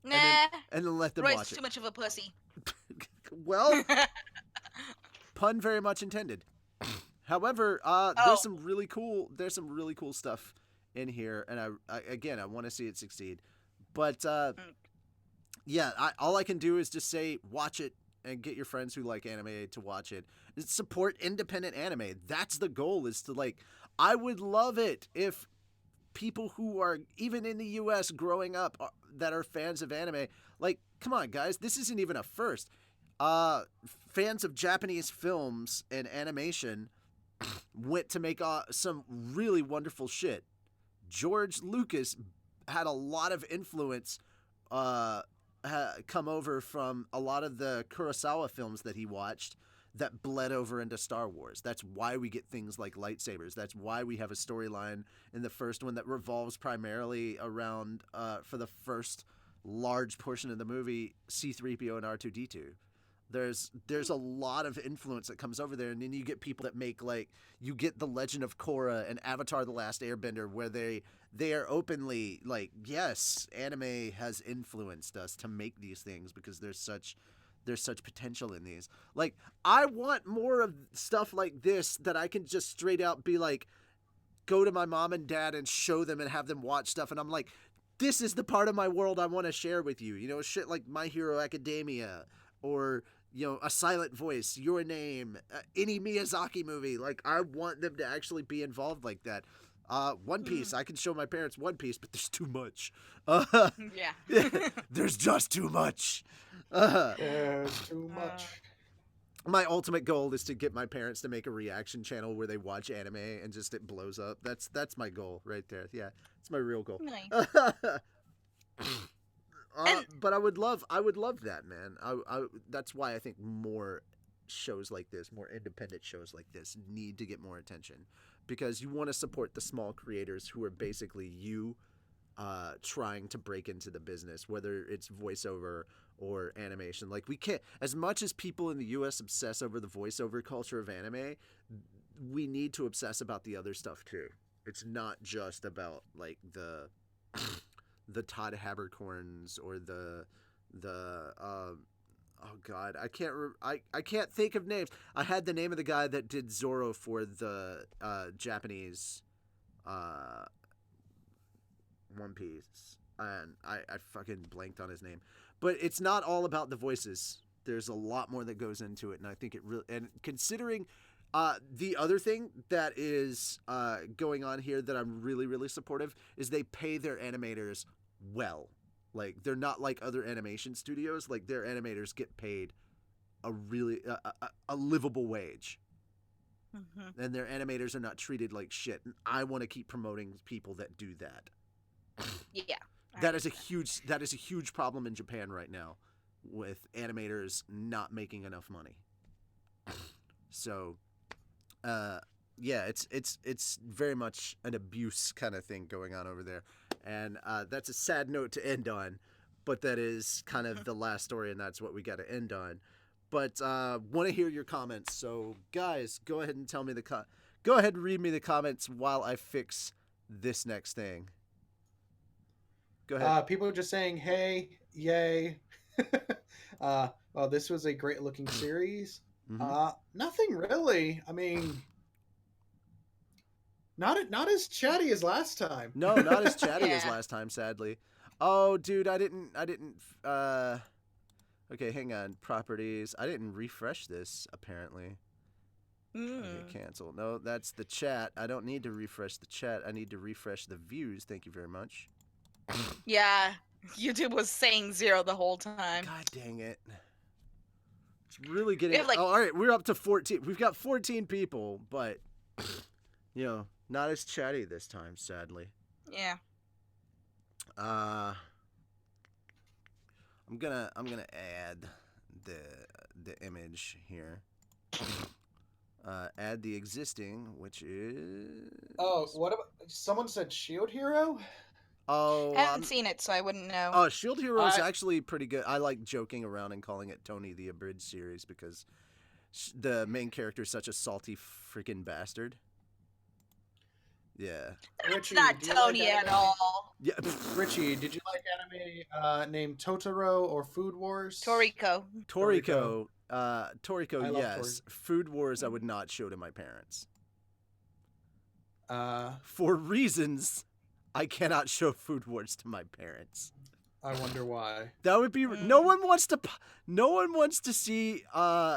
S2: Nah.
S1: And then let them
S2: Royce
S1: watch
S2: is
S1: it.
S2: too much of a pussy.
S1: Well, pun very much intended. However, there's some really cool stuff in here, and I want to see it succeed. But yeah, all I can do is just say watch it and get your friends who like anime to watch it. Support independent anime. That's the goal. Is to like. I would love it if people who are even in the U.S. growing up that are fans of anime, like, come on, guys, this isn't even a first. Fans of Japanese films and animation went to make some really wonderful shit. George Lucas had a lot of influence come over from a lot of the Kurosawa films that he watched that bled over into Star Wars. That's why we get things like lightsabers. That's why we have a storyline in the first one that revolves primarily around, for the first large portion of the movie, C-3PO and R2-D2. There's a lot of influence that comes over there, and then you get people that make, like, you get The Legend of Korra and Avatar: The Last Airbender, where they are openly like, yes, anime has influenced us to make these things because there's such potential in these. Like, I want more of stuff like this that I can just straight out be like, go to my mom and dad and show them and have them watch stuff, and I'm like, this is the part of my world I want to share with you. You know, shit like My Hero Academia, or, you know, A Silent Voice, Your Name, any Miyazaki movie. Like, I want them to actually be involved like that. One Piece, I can show my parents One Piece, but there's too much.
S2: Yeah.
S1: There's just too much.
S3: There's too much.
S1: My ultimate goal is to get my parents to make a reaction channel where they watch anime and just it blows up. That's my goal right there. Yeah, it's my real goal.
S2: Nice.
S1: But I would love that, man. That's why I think more shows like this, more independent shows like this, need to get more attention, because you want to support the small creators who are basically you, trying to break into the business, whether it's voiceover or animation. Like, we can't, as much as people in the U.S. obsess over the voiceover culture of anime, we need to obsess about the other stuff too. It's not just about like the Todd Habercorns or the oh god, I can't think of names. I had the name of the guy that did Zoro for the Japanese One Piece, and I fucking blanked on his name. But it's not all about the voices. There's a lot more that goes into it, and I think it really, and considering the other thing that is going on here that I'm really, really supportive is they pay their animators well. Like, they're not like other animation studios. Like, their animators get paid a really a livable wage. Mm-hmm. And their animators are not treated like shit. And I want to keep promoting people that do that.
S2: Yeah.
S1: That is a huge problem in Japan right now, with animators not making enough money. So, yeah, it's very much an abuse kind of thing going on over there, and that's a sad note to end on, but that is kind of the last story, and that's what we got to end on. But want to hear your comments. So, guys, go ahead and tell me go ahead and read me the comments while I fix this next thing. Go ahead.
S3: People are just saying, "Hey, yay!" Well, this was a great looking series. Mm-hmm. Nothing really. I mean, not as chatty as last time.
S1: No, not as chatty as last time, sadly. Oh, dude, I didn't. Okay, hang on. Properties. I didn't refresh this, apparently. Okay, cancel. No, that's the chat. I don't need to refresh the chat. I need to refresh the views. Thank you very much.
S2: Yeah, YouTube was saying 0 the whole time.
S1: God dang it. It's really getting... Like... Oh, all right, we're up to 14. We've got 14 people, but, you know, not as chatty this time, sadly.
S2: Yeah.
S1: I'm gonna add the image here. Add the existing, which is...
S3: Oh, what about... Someone said Shield Hero?
S1: Oh,
S2: I haven't seen it, so I wouldn't know.
S1: oh, Shield Hero is actually pretty good. I like joking around and calling it Tony the Abridged series because the main character is such a salty freaking bastard. Yeah.
S2: It's not Tony at all.
S1: Yeah.
S3: Richie, did you like anime named Totoro or Food Wars?
S2: Toriko.
S1: Toriko,
S3: I love
S1: yes. Food Wars I would not show to my parents.
S3: Uh,
S1: For reasons I cannot show Food Wars to my parents.
S3: I wonder why.
S1: That would be no one wants to see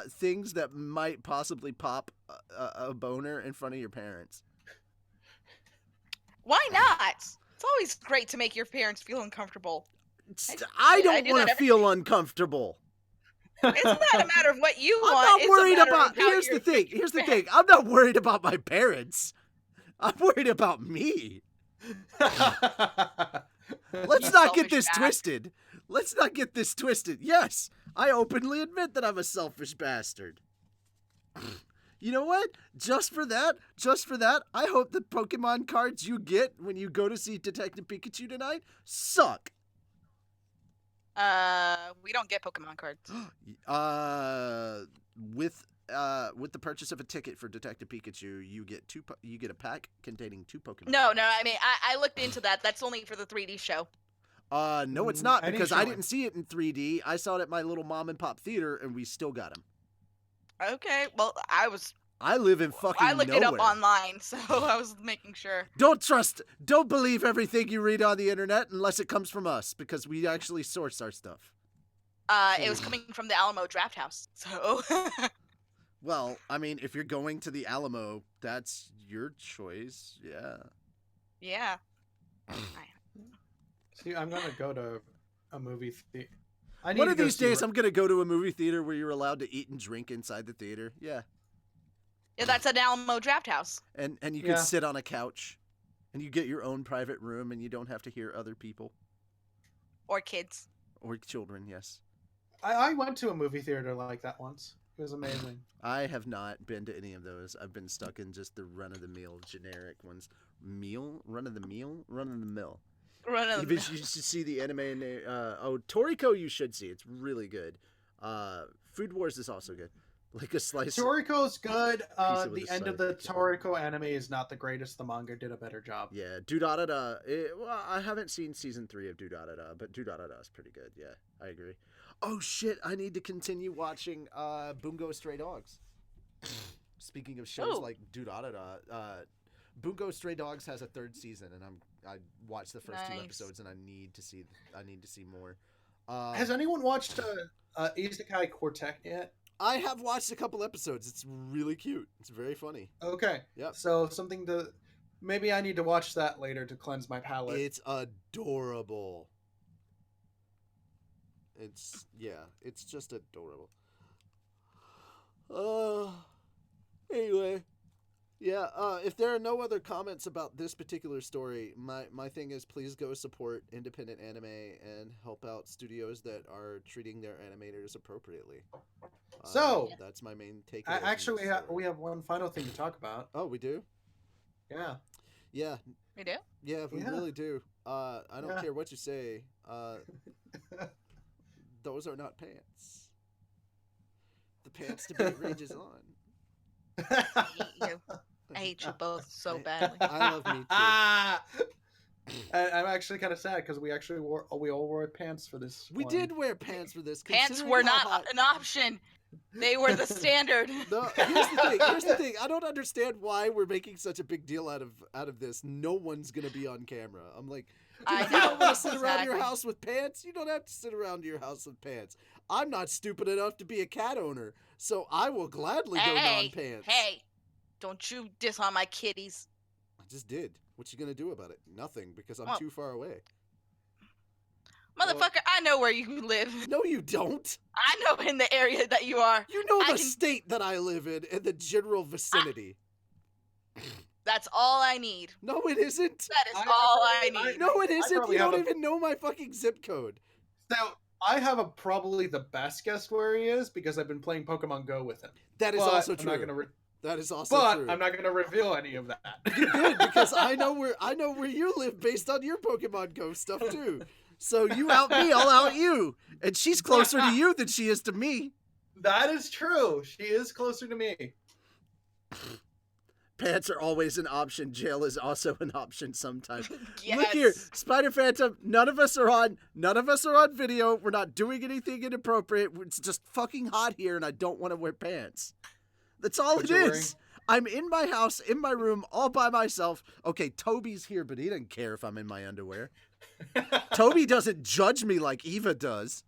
S1: things that might possibly pop a boner in front of your parents.
S2: Why not? It's always great to make your parents feel uncomfortable.
S1: I don't want to feel uncomfortable.
S2: It's not a matter of what you want.
S1: I'm not worried
S2: it's a matter
S1: about.
S2: of how
S1: Here's the
S2: you're
S1: thing. Here's the thing. I'm not worried about my parents. I'm worried about me. Let's not get this twisted. Let's not get this twisted. Yes, I openly admit that I'm a selfish bastard. You know what? Just for that, I hope the Pokemon cards you get when you go to see Detective Pikachu tonight suck.
S2: We don't get Pokemon cards.
S1: With the purchase of a ticket for Detective Pikachu, you get a pack containing 2 Pokemon.
S2: No, I mean I looked into that. That's only for the 3D show.
S1: No, it's not because I didn't see it in 3D. I saw it at my little mom and pop theater, and we still got them.
S2: Okay, well
S1: I live in fucking
S2: I looked
S1: nowhere.
S2: it up online, so I was making sure.
S1: Don't believe everything you read on the internet unless it comes from us, because we actually source our stuff.
S2: It was coming from the Alamo Draft House, so.
S1: Well, I mean, if you're going to the Alamo, that's your choice. Yeah.
S2: Yeah.
S3: See, I'm gonna go to a movie theater.
S1: One of these days, I'm gonna go to a movie theater where you're allowed to eat and drink inside the theater. Yeah.
S2: Yeah, that's an Alamo Draft House.
S1: And you can sit on a couch, and you get your own private room, and you don't have to hear other people.
S2: Or kids.
S1: Or children, yes.
S3: I went to a movie theater like that once. It was amazing.
S1: I have not been to any of those. I've been stuck in just the run-of-the-mill generic ones. Run-of-the-mill? Run-of-the-mill. You should see the anime. Toriko you should see. It's really good. Food Wars is also good. Like a slice.
S3: Toriko's good. The end of the Toriko anime is not the greatest. The manga did a better job.
S1: Yeah, Dudadada. Well, I haven't seen season 3 of Dudadada, but Dudadada is pretty good. Yeah, I agree. Oh shit! I need to continue watching Bungo Stray Dogs. Speaking of shows like Dudadada, Bungo Stray Dogs has a 3rd season, and I watched the first 2 episodes, and I need to see more.
S3: Has anyone watched Isekai Quartet yet?
S1: I have watched a couple episodes. It's really cute. It's very funny.
S3: Okay.
S1: Yep.
S3: So maybe I need to watch that later to cleanse my palate.
S1: It's adorable. It's just adorable. Anyway. Yeah, if there are no other comments about this particular story, my thing is please go support independent anime and help out studios that are treating their animators appropriately.
S3: So
S1: that's my main takeaway.
S3: Actually, we have one final thing to talk about.
S1: Oh, we do?
S3: Yeah.
S2: We do?
S1: Yeah, we really do. I don't care what you say. Those are not pants. The pants debate rages on.
S2: I hate you both so badly.
S1: I love me too.
S3: I'm actually kind of sad because we all wore pants for this.
S1: We did wear pants for this.
S2: Pants were not an option. They were the standard.
S1: No, here's the thing. I don't understand why we're making such a big deal out of this. No one's gonna be on camera. I'm like, if you don't want to sit around your house with pants, you don't have to sit around your house with pants. I'm not stupid enough to be a cat owner, so I will gladly go non-pants.
S2: Hey, don't you diss on my kitties.
S1: I just did. What you gonna do about it? Nothing, because I'm too far away.
S2: Motherfucker, I know where you live.
S1: No, you don't.
S2: I know in the area that you are.
S1: You know the state that I live in and the general vicinity.
S2: That's all I need.
S1: No, it isn't.
S2: That is all I need.
S1: No, it isn't. You don't even know my fucking zip code.
S3: So I have probably the best guess where he is because I've been playing Pokemon Go with him.
S1: That is also true. That is also
S3: But
S1: true.
S3: I'm not going to reveal any of that.
S1: Good, because I know where you live based on your Pokemon Go stuff too. So you out me, I'll out you. And she's closer to you than she is to me.
S3: That is true. She is closer to me.
S1: Pants are always an option. Jail is also an option sometimes.
S2: Yes.
S1: Look here, Spider Phantom. None of us are on video. We're not doing anything inappropriate. It's just fucking hot here, and I don't want to wear pants. That's all
S3: What
S1: it
S3: you're
S1: is. I'm in my house, in my room, all by myself. Okay, Toby's here, but he doesn't care if I'm in my underwear. Toby doesn't judge me like Eva does.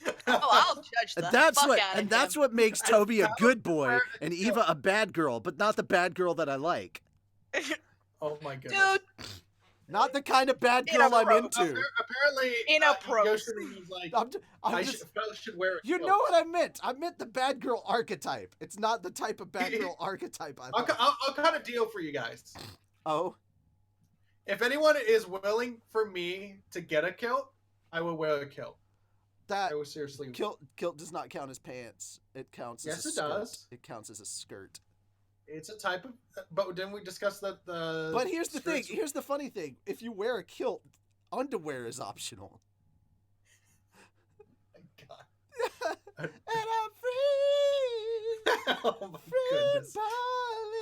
S2: Oh, I'll judge the
S1: That's
S2: fuck
S1: what,
S2: out of
S1: and that's
S2: him.
S1: what makes Toby a good boy
S3: Where-
S1: and Eva a bad girl, but not the bad girl that I like.
S3: Oh my goodness.
S2: Dude,
S1: Not the kind of bad girl I'm into.
S3: Apparently,
S2: Inappropriate.
S3: Yoshimi was like,
S1: I'm
S3: I
S1: just,
S3: should wear a
S1: you
S3: kilt.
S1: know what I meant. I meant the bad girl archetype. It's not the type of bad girl archetype I like.
S3: I'll cut a deal for you guys.
S1: Oh,
S3: If anyone is willing for me to get a kilt, I will wear a kilt.
S1: that
S3: I will seriously.
S1: kilt does not count as pants. It counts as
S3: Yes,
S1: a
S3: it
S1: skirt.
S3: does.
S1: It counts as a skirt.
S3: It's a type of. But didn't we discuss that the?
S1: But here's the thing.
S3: skirts-
S1: Here's the funny thing. If you wear a kilt, underwear is optional.
S3: God.
S1: And I'm free.
S3: Oh my
S1: Free
S3: goodness.
S1: balling.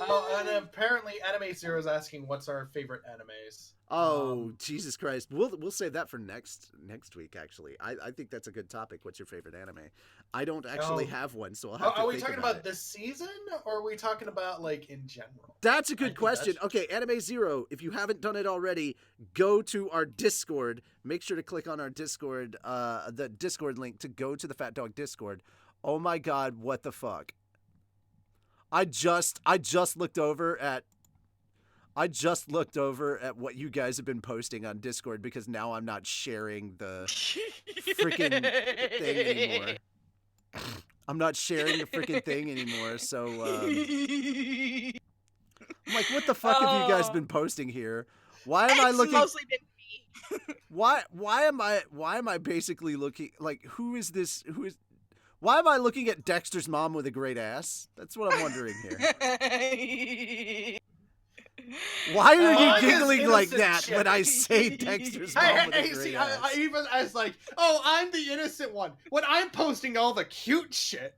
S3: Oh, and apparently Anime Zero is asking what's our favorite animes.
S1: Oh, Jesus Christ. We'll save that for next week, actually. I think that's a good topic. What's your favorite anime? I don't actually have one, so I'll have to
S3: Are we
S1: think
S3: talking
S1: about
S3: about this season, or are we talking about like in general?
S1: That's a
S3: I
S1: good
S3: think
S1: question.
S3: that's-
S1: Okay, Anime Zero, if you haven't done it already, go to our Discord. Make sure to click on our Discord, the Discord link to go to the Fat Dog Discord. Oh my God, what the fuck? I just looked over at what you guys have been posting on Discord because now I'm not sharing the freaking thing anymore. I'm not sharing the freaking thing anymore, so I'm like, what the fuck have you guys been posting here? Why am I
S2: It's
S1: looking?
S2: mostly been me.
S1: Why am I basically looking like who is this? Why am I looking at Dexter's mom with a great ass? That's what I'm wondering here. Why are you
S3: Like his
S1: giggling like
S3: innocent
S1: that
S3: shit.
S1: when I say Dexter's mom with a great
S3: see,
S1: ass?
S3: I even as like, oh, I'm the innocent one. When I'm posting all the cute shit.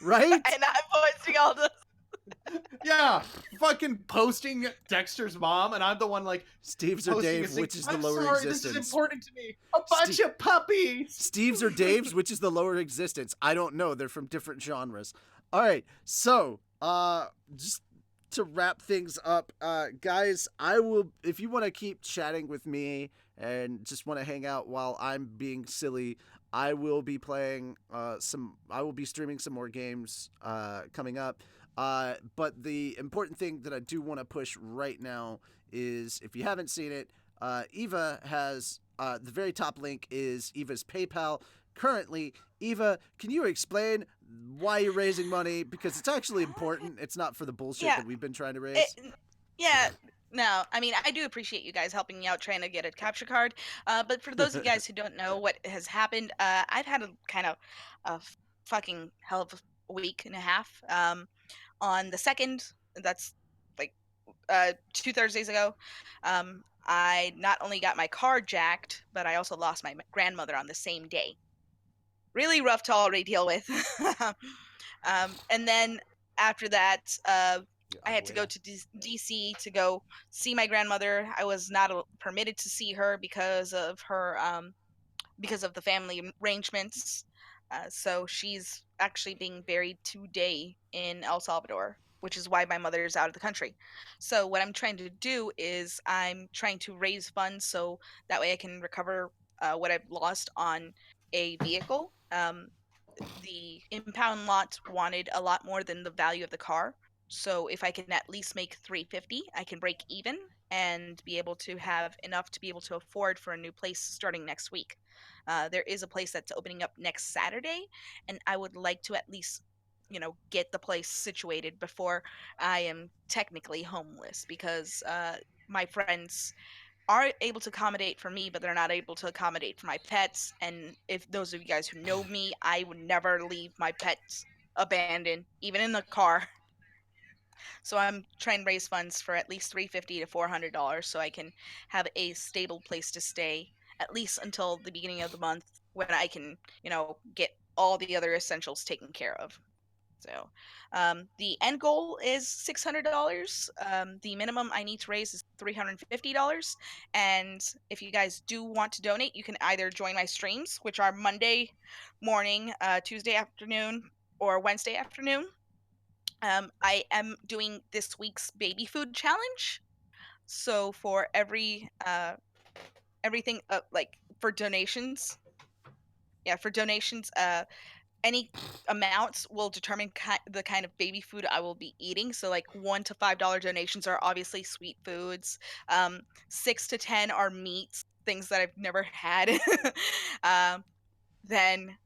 S1: Right?
S2: And I'm posting all the.
S3: Yeah, fucking posting Dexter's mom, and I'm the one like
S1: Steve's or
S3: posting
S1: Dave,
S3: saying,
S1: which is the
S3: I'm
S1: lower
S3: sorry,
S1: existence.
S3: This is important to me. A bunch of puppies.
S1: Steve's or Dave's, which is the lower existence. I don't know. They're from different genres. All right. So, just to wrap things up, guys, I will, if you want to keep chatting with me and just want to hang out while I'm being silly, I will be playing I will be streaming some more games coming up. But the important thing that I do want to push right now is, if you haven't seen it, Eva has the very top link is Eva's PayPal. Currently, Eva, can you explain why you're raising money? Because it's actually important. It's not for the bullshit
S2: Yeah.
S1: that we've been trying to raise.
S2: No, I mean, I do appreciate you guys helping me out trying to get a capture card. But for those of you guys who don't know what has happened, I've had a kind of a fucking hell of a week and a half. On the 2nd, that's like 2 Thursdays ago, I not only got my car jacked, but I also lost my grandmother on the same day. Really rough to already deal with. And then after that, I had to go to DC to go see my grandmother. I was not permitted to see her because of the family arrangements. So she's actually being buried today in El Salvador, which is why my mother is out of the country. So what I'm trying to do is I'm trying to raise funds so that way I can recover what I've lost on a vehicle. The impound lot wanted a lot more than the value of the car. So if I can at least make $350, I can break even and be able to have enough to be able to afford for a new place starting next week. There is a place that's opening up next Saturday, and I would like to at least, get the place situated before I am technically homeless, because my friends are able to accommodate for me, but they're not able to accommodate for my pets. And if those of you guys who know me, I would never leave my pets abandoned, even in the car. So I'm trying to raise funds for at least $350 to $400 so I can have a stable place to stay at least until the beginning of the month when I can, get all the other essentials taken care of. So the end goal is $600. The minimum I need to raise is $350. And if you guys do want to donate, you can either join my streams, which are Monday morning, Tuesday afternoon, or Wednesday afternoon. I am doing this week's baby food challenge. So for everything like for donations, any amounts will determine the kind of baby food I will be eating. So like $1 to $5 donations are obviously sweet foods. 6 to 10 are meats, things that I've never had. Then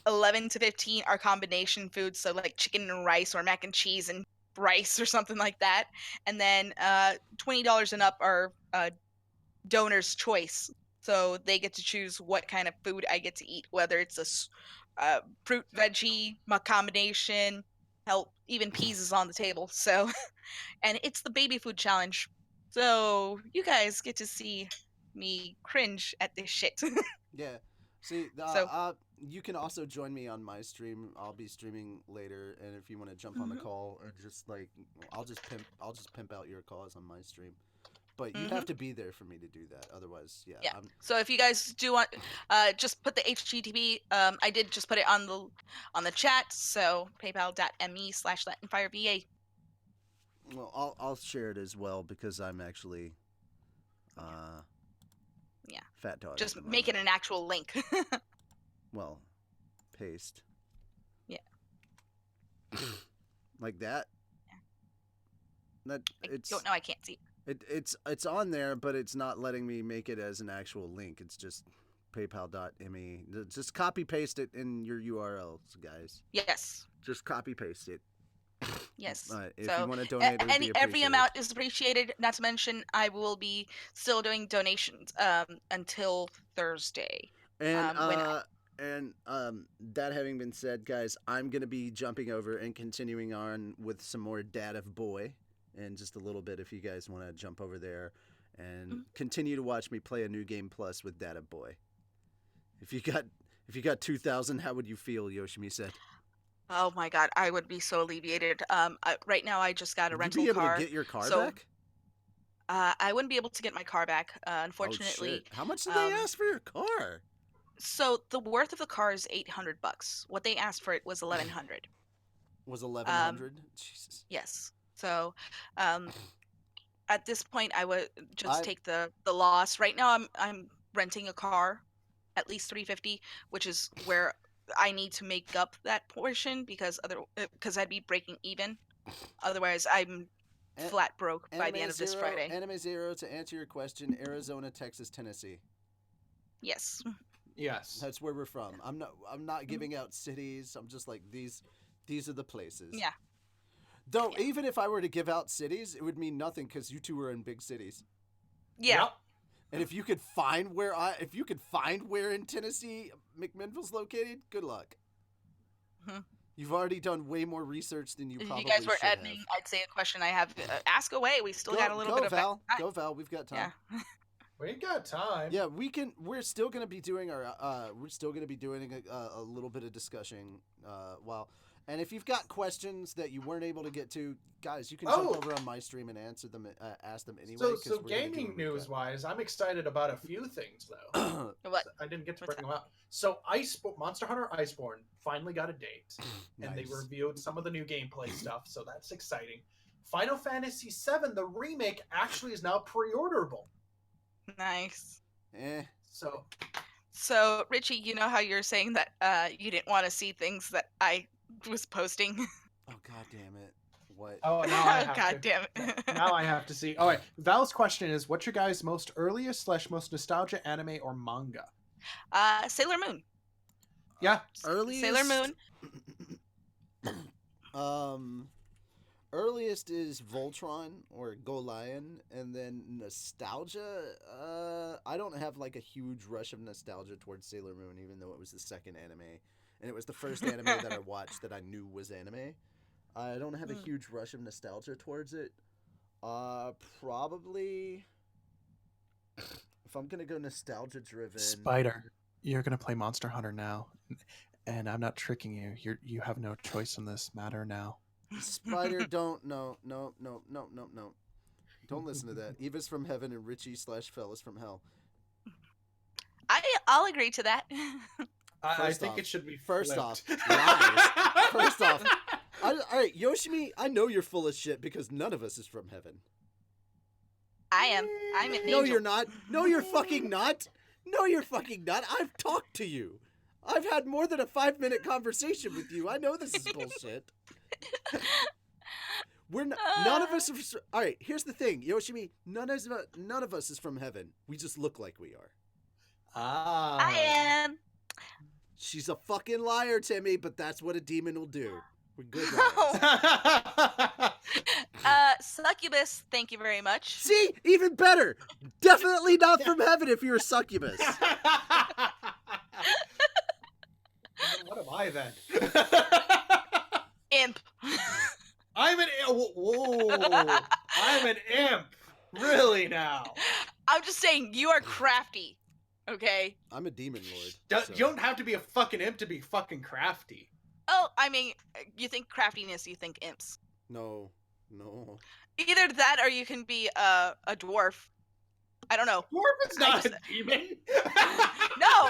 S2: 11 to 15 are combination foods, so like chicken and rice or mac and cheese and rice or something like that. And then $20 and up are donor's choice. So they get to choose what kind of food I get to eat, whether it's a fruit veggie combination. Hell, even peas is on the table. So, and it's the baby food challenge. So you guys get to see me cringe at this shit.
S1: Yeah. See,
S2: So-
S1: you can also join me on my stream. I'll be streaming later, and if you want to jump on the call or just like, I'll just pimp out your cause on my stream. But you have to be there for me to do that. Otherwise, yeah.
S2: Yeah. So if you guys do want, just put the HTTP. I did just put it on the chat. So paypal.me/LatinFireVA.
S1: Well, I'll share it as well because I'm actually,
S2: Yeah.
S1: fat dog.
S2: Just
S1: at the
S2: make it an actual link.
S1: Well, paste.
S2: Yeah.
S1: Like that. That
S2: I
S1: it's
S2: don't know. I can't see.
S1: it's on there, but it's not letting me make it as an actual link. It's just paypal.me. Just copy paste it in your URLs, guys.
S2: Yes.
S1: Just copy paste it.
S2: Yes.
S1: If
S2: So
S1: you want to donate, it would be
S2: every
S1: appreciated.
S2: amount is appreciated. Not to mention, I will be still doing donations until Thursday.
S1: And that having been said, guys, I'm gonna be jumping over and continuing on with some more Dad of Boy in just a little bit. If you guys want to jump over there and continue to watch me play a new game plus with Dad of Boy. If you got 2,000, how would you feel? Yoshimi said.
S2: Oh my God, I would be so alleviated. Right now I just got a rental
S1: Would you be able
S2: car.
S1: to get your car
S2: so,
S1: back?
S2: I wouldn't be able to get my car back, unfortunately.
S1: Oh, shit. How much did they ask for your car?
S2: So the worth of the car is $800. What they asked for it was $1,100.
S1: Was 1,100? Jesus.
S2: Yes. So, at this point, I would just take the loss. Right now, I'm renting a car, at least $350, which is where I need to make up that portion because I'd be breaking even. Otherwise, I'm flat broke by the end of this Friday.
S1: Anime Zero, to answer your question, Arizona, Texas, Tennessee.
S2: Yes.
S3: Yes.
S1: That's where we're from. I'm not giving out cities. I'm just like these are the places.
S2: Yeah.
S1: Though even if I were to give out cities, it would mean nothing because you two are in big cities.
S2: Yeah.
S3: Yep.
S1: And if you could find where in Tennessee McMinnville's located, good luck. You've already done way more research than you
S2: If
S1: probably
S2: you guys were
S1: should
S2: admin,
S1: have.
S2: I'd say a question I have. Ask away. We still got a little bit of
S1: Val.
S2: time.
S1: Go Val. We've got time.
S2: Yeah.
S3: We got time.
S1: Yeah, we're still gonna be doing a little bit of discussion and if you've got questions that you weren't able to get to, guys, you can jump over on my stream and ask them anyway.
S3: So gaming news wise, I'm excited about a few things though.
S2: What?
S3: I didn't get to
S2: What's
S3: bring them up. So Monster Hunter Iceborne finally got a date, and they
S1: Nice.
S3: revealed some of the new gameplay stuff, so that's exciting. Final Fantasy VII, the remake, actually is now pre-orderable.
S2: Nice.
S3: So
S2: Richie, you know how you're saying that you didn't want to see things that I was posting?
S1: Oh, god damn it. What?
S3: now I have
S2: God
S3: to.
S2: damn it.
S3: Now I have to see. All right, Val's question is, what's your guys' most earliest / most nostalgia anime or manga?
S2: Sailor Moon.
S3: Yeah.
S1: Earliest?
S2: Sailor
S1: Moon. Earliest is Voltron or Goliath, and then nostalgia. I don't have like a huge rush of nostalgia towards Sailor Moon, even though it was the second anime, and it was the first anime that I watched that I knew was anime. I don't have a huge rush of nostalgia towards it. Probably if I'm gonna go nostalgia driven.
S7: Spider, you're gonna play Monster Hunter now, and I'm not tricking you. You have no choice in this matter now.
S1: Spider, don't no. Don't listen to that. Eva's from heaven and Richie/Fell is from hell.
S2: I'll agree to that.
S3: I think it should be
S1: first
S3: flipped.
S1: off, lies. First off, all right, Yoshimi, I know you're full of shit because none of us is from heaven.
S2: I am. I'm an
S1: No,
S2: angel.
S1: you're not. No, you're fucking not. No, you're fucking not. I've talked to you. I've had more than a 5-minute conversation with you. I know this is bullshit. We're not, none of us are. All right, here's the thing, Yoshimi. None of us is from heaven. We just look like we are.
S2: I am.
S1: She's a fucking liar, Timmy, but that's what a demon will do. We're good liars.
S2: Succubus, thank you very much.
S1: See? Even better. Definitely not from heaven if you're a succubus.
S3: What am I then?
S2: Imp.
S3: I'm an whoa. I'm an imp. Really now?
S2: I'm just saying, you are crafty. Okay?
S1: I'm a demon lord.
S3: You don't have to be a fucking imp to be fucking crafty.
S2: Oh, I mean, you think craftiness, you think imps.
S1: No.
S2: Either that or you can be a dwarf. I don't know.
S3: Dwarf is not a demon.
S2: No.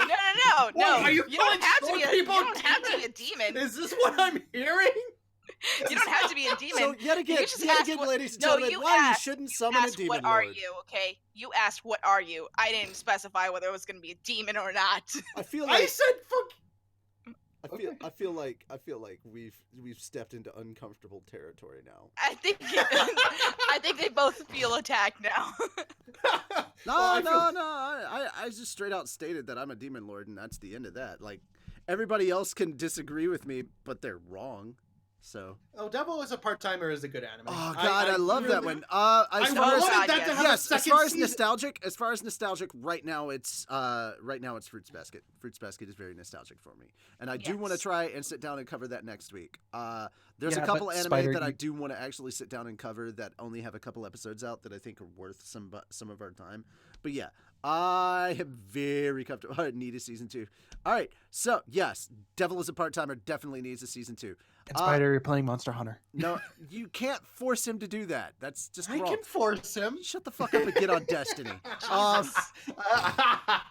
S3: What, are you
S2: don't have to
S3: calling
S2: be
S3: short people
S2: you don't have to be a demon.
S3: Is this what I'm hearing?
S2: You don't have to be a demon.
S1: So yet again,
S2: You just asked
S1: ladies and
S2: no,
S1: gentlemen,
S2: you
S1: why
S2: asked-
S1: you shouldn't
S2: You
S1: summon a
S2: asked,
S1: demon
S2: what
S1: lord.
S2: are you, okay? You asked, what are you? I didn't specify whether it was going to be a demon or not.
S1: I feel
S3: I
S1: like
S3: said fuck.
S1: I feel like we've stepped into uncomfortable territory now.
S2: I think they both feel attacked now.
S1: No,
S3: Well,
S1: I just straight out stated that I'm a demon lord, and that's the end of that. Like, everybody else can disagree with me, but they're wrong. So.
S3: Oh, Devil is a part-timer is a good anime.
S1: Oh God, I love that
S3: really-
S1: one.
S3: I
S1: As far as
S3: wanted that to have a
S1: yes,
S3: second
S1: as far as nostalgic, right now it's Fruits Basket. Fruits Basket is very nostalgic for me, and I do want to
S2: Yes.
S1: try and sit down and cover that next week. There's
S7: Yeah,
S1: a couple
S7: but
S1: anime
S7: Spider,
S1: that I
S7: you-
S1: do want to actually sit down and cover that only have a couple episodes out that I think are worth some of our time. But yeah, I am very comfortable. I need a season 2. All right, so yes, Devil is a part-timer definitely needs a season 2.
S7: And Spider, you're playing Monster Hunter.
S1: No, you can't force him to do that. That's just
S3: I
S1: wrong.
S3: can force him.
S1: Shut the fuck up and get on Destiny. All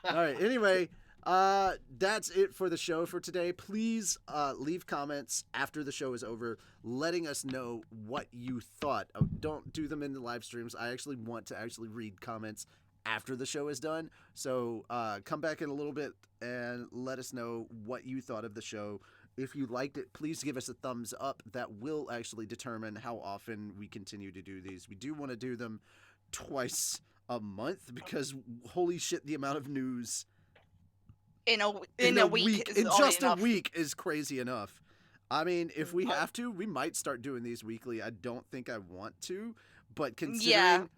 S1: right. Anyway, that's it for the show for today. Please leave comments after the show is over, letting us know what you thought. Oh, don't do them in the live streams. I actually want to read comments after the show is done. So come back in a little bit and let us know what you thought of the show. If you liked it, please give us a thumbs up. That will actually determine how often we continue to do these. We do want to do them twice a month because holy shit, the amount of news
S2: in a week is
S1: in
S2: already
S1: just
S2: enough.
S1: a week is crazy enough. I mean, if we have to, we might start doing these weekly. I don't think I want to, but considering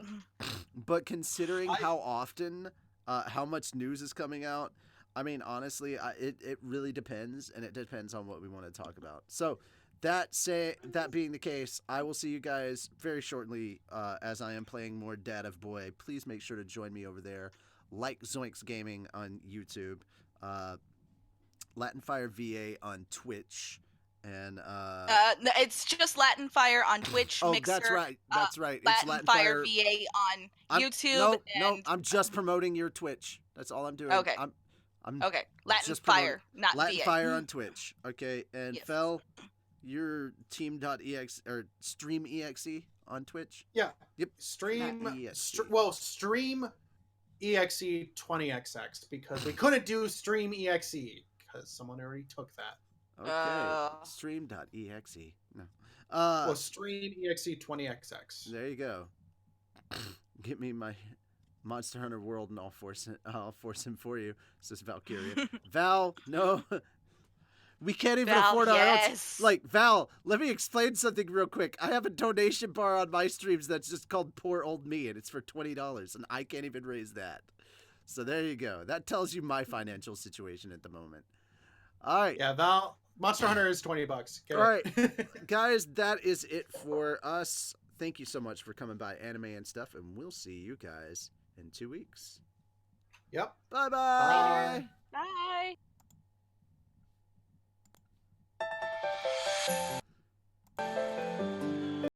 S1: how often, how much news is coming out, I mean, honestly, it really depends, and it depends on what we want to talk about. So, that being the case, I will see you guys very shortly as I am playing more Dad of Boy. Please make sure to join me over there. Like Zoinks Gaming on YouTube, Latin Fire VA on Twitch, and
S2: No, it's just Latin Fire on Twitch.
S1: oh,
S2: Mixer,
S1: that's right. It's
S2: Latin Fire VA on YouTube.
S1: No, I'm just promoting your Twitch. That's all I'm doing.
S2: Okay.
S1: I'm
S2: Okay, Latin
S1: just
S2: Fire, not
S1: Latin
S2: VA.
S1: Fire on Twitch. Okay, and
S2: Yes.
S1: Fel, your team.exe or stream.exe on Twitch.
S3: Yeah.
S1: Yep.
S3: Stream.
S1: Not EXE.
S3: Stream exe 20xx because we couldn't do stream exe because someone already took that.
S1: Okay. Stream.exe. No.
S3: Well, stream exe 20xx.
S1: There you go. Get me my Monster Hunter World and I'll force him for you, says Valkyria. Val, no. We can't even
S2: Val,
S1: afford our own.
S2: yes.
S1: Like, Val, let me explain something real quick. I have a donation bar on my streams that's just called Poor Old Me, and it's for $20, and I can't even raise that. So there you go. That tells you my financial situation at the moment. All right.
S3: Yeah, Monster Hunter is $20. Get
S1: All
S3: it?
S1: right, guys, that is it for us. Thank you so much for coming by, Anime and Stuff, and we'll see you guys in 2 weeks.
S3: Yep.
S1: Bye-bye.
S2: Bye.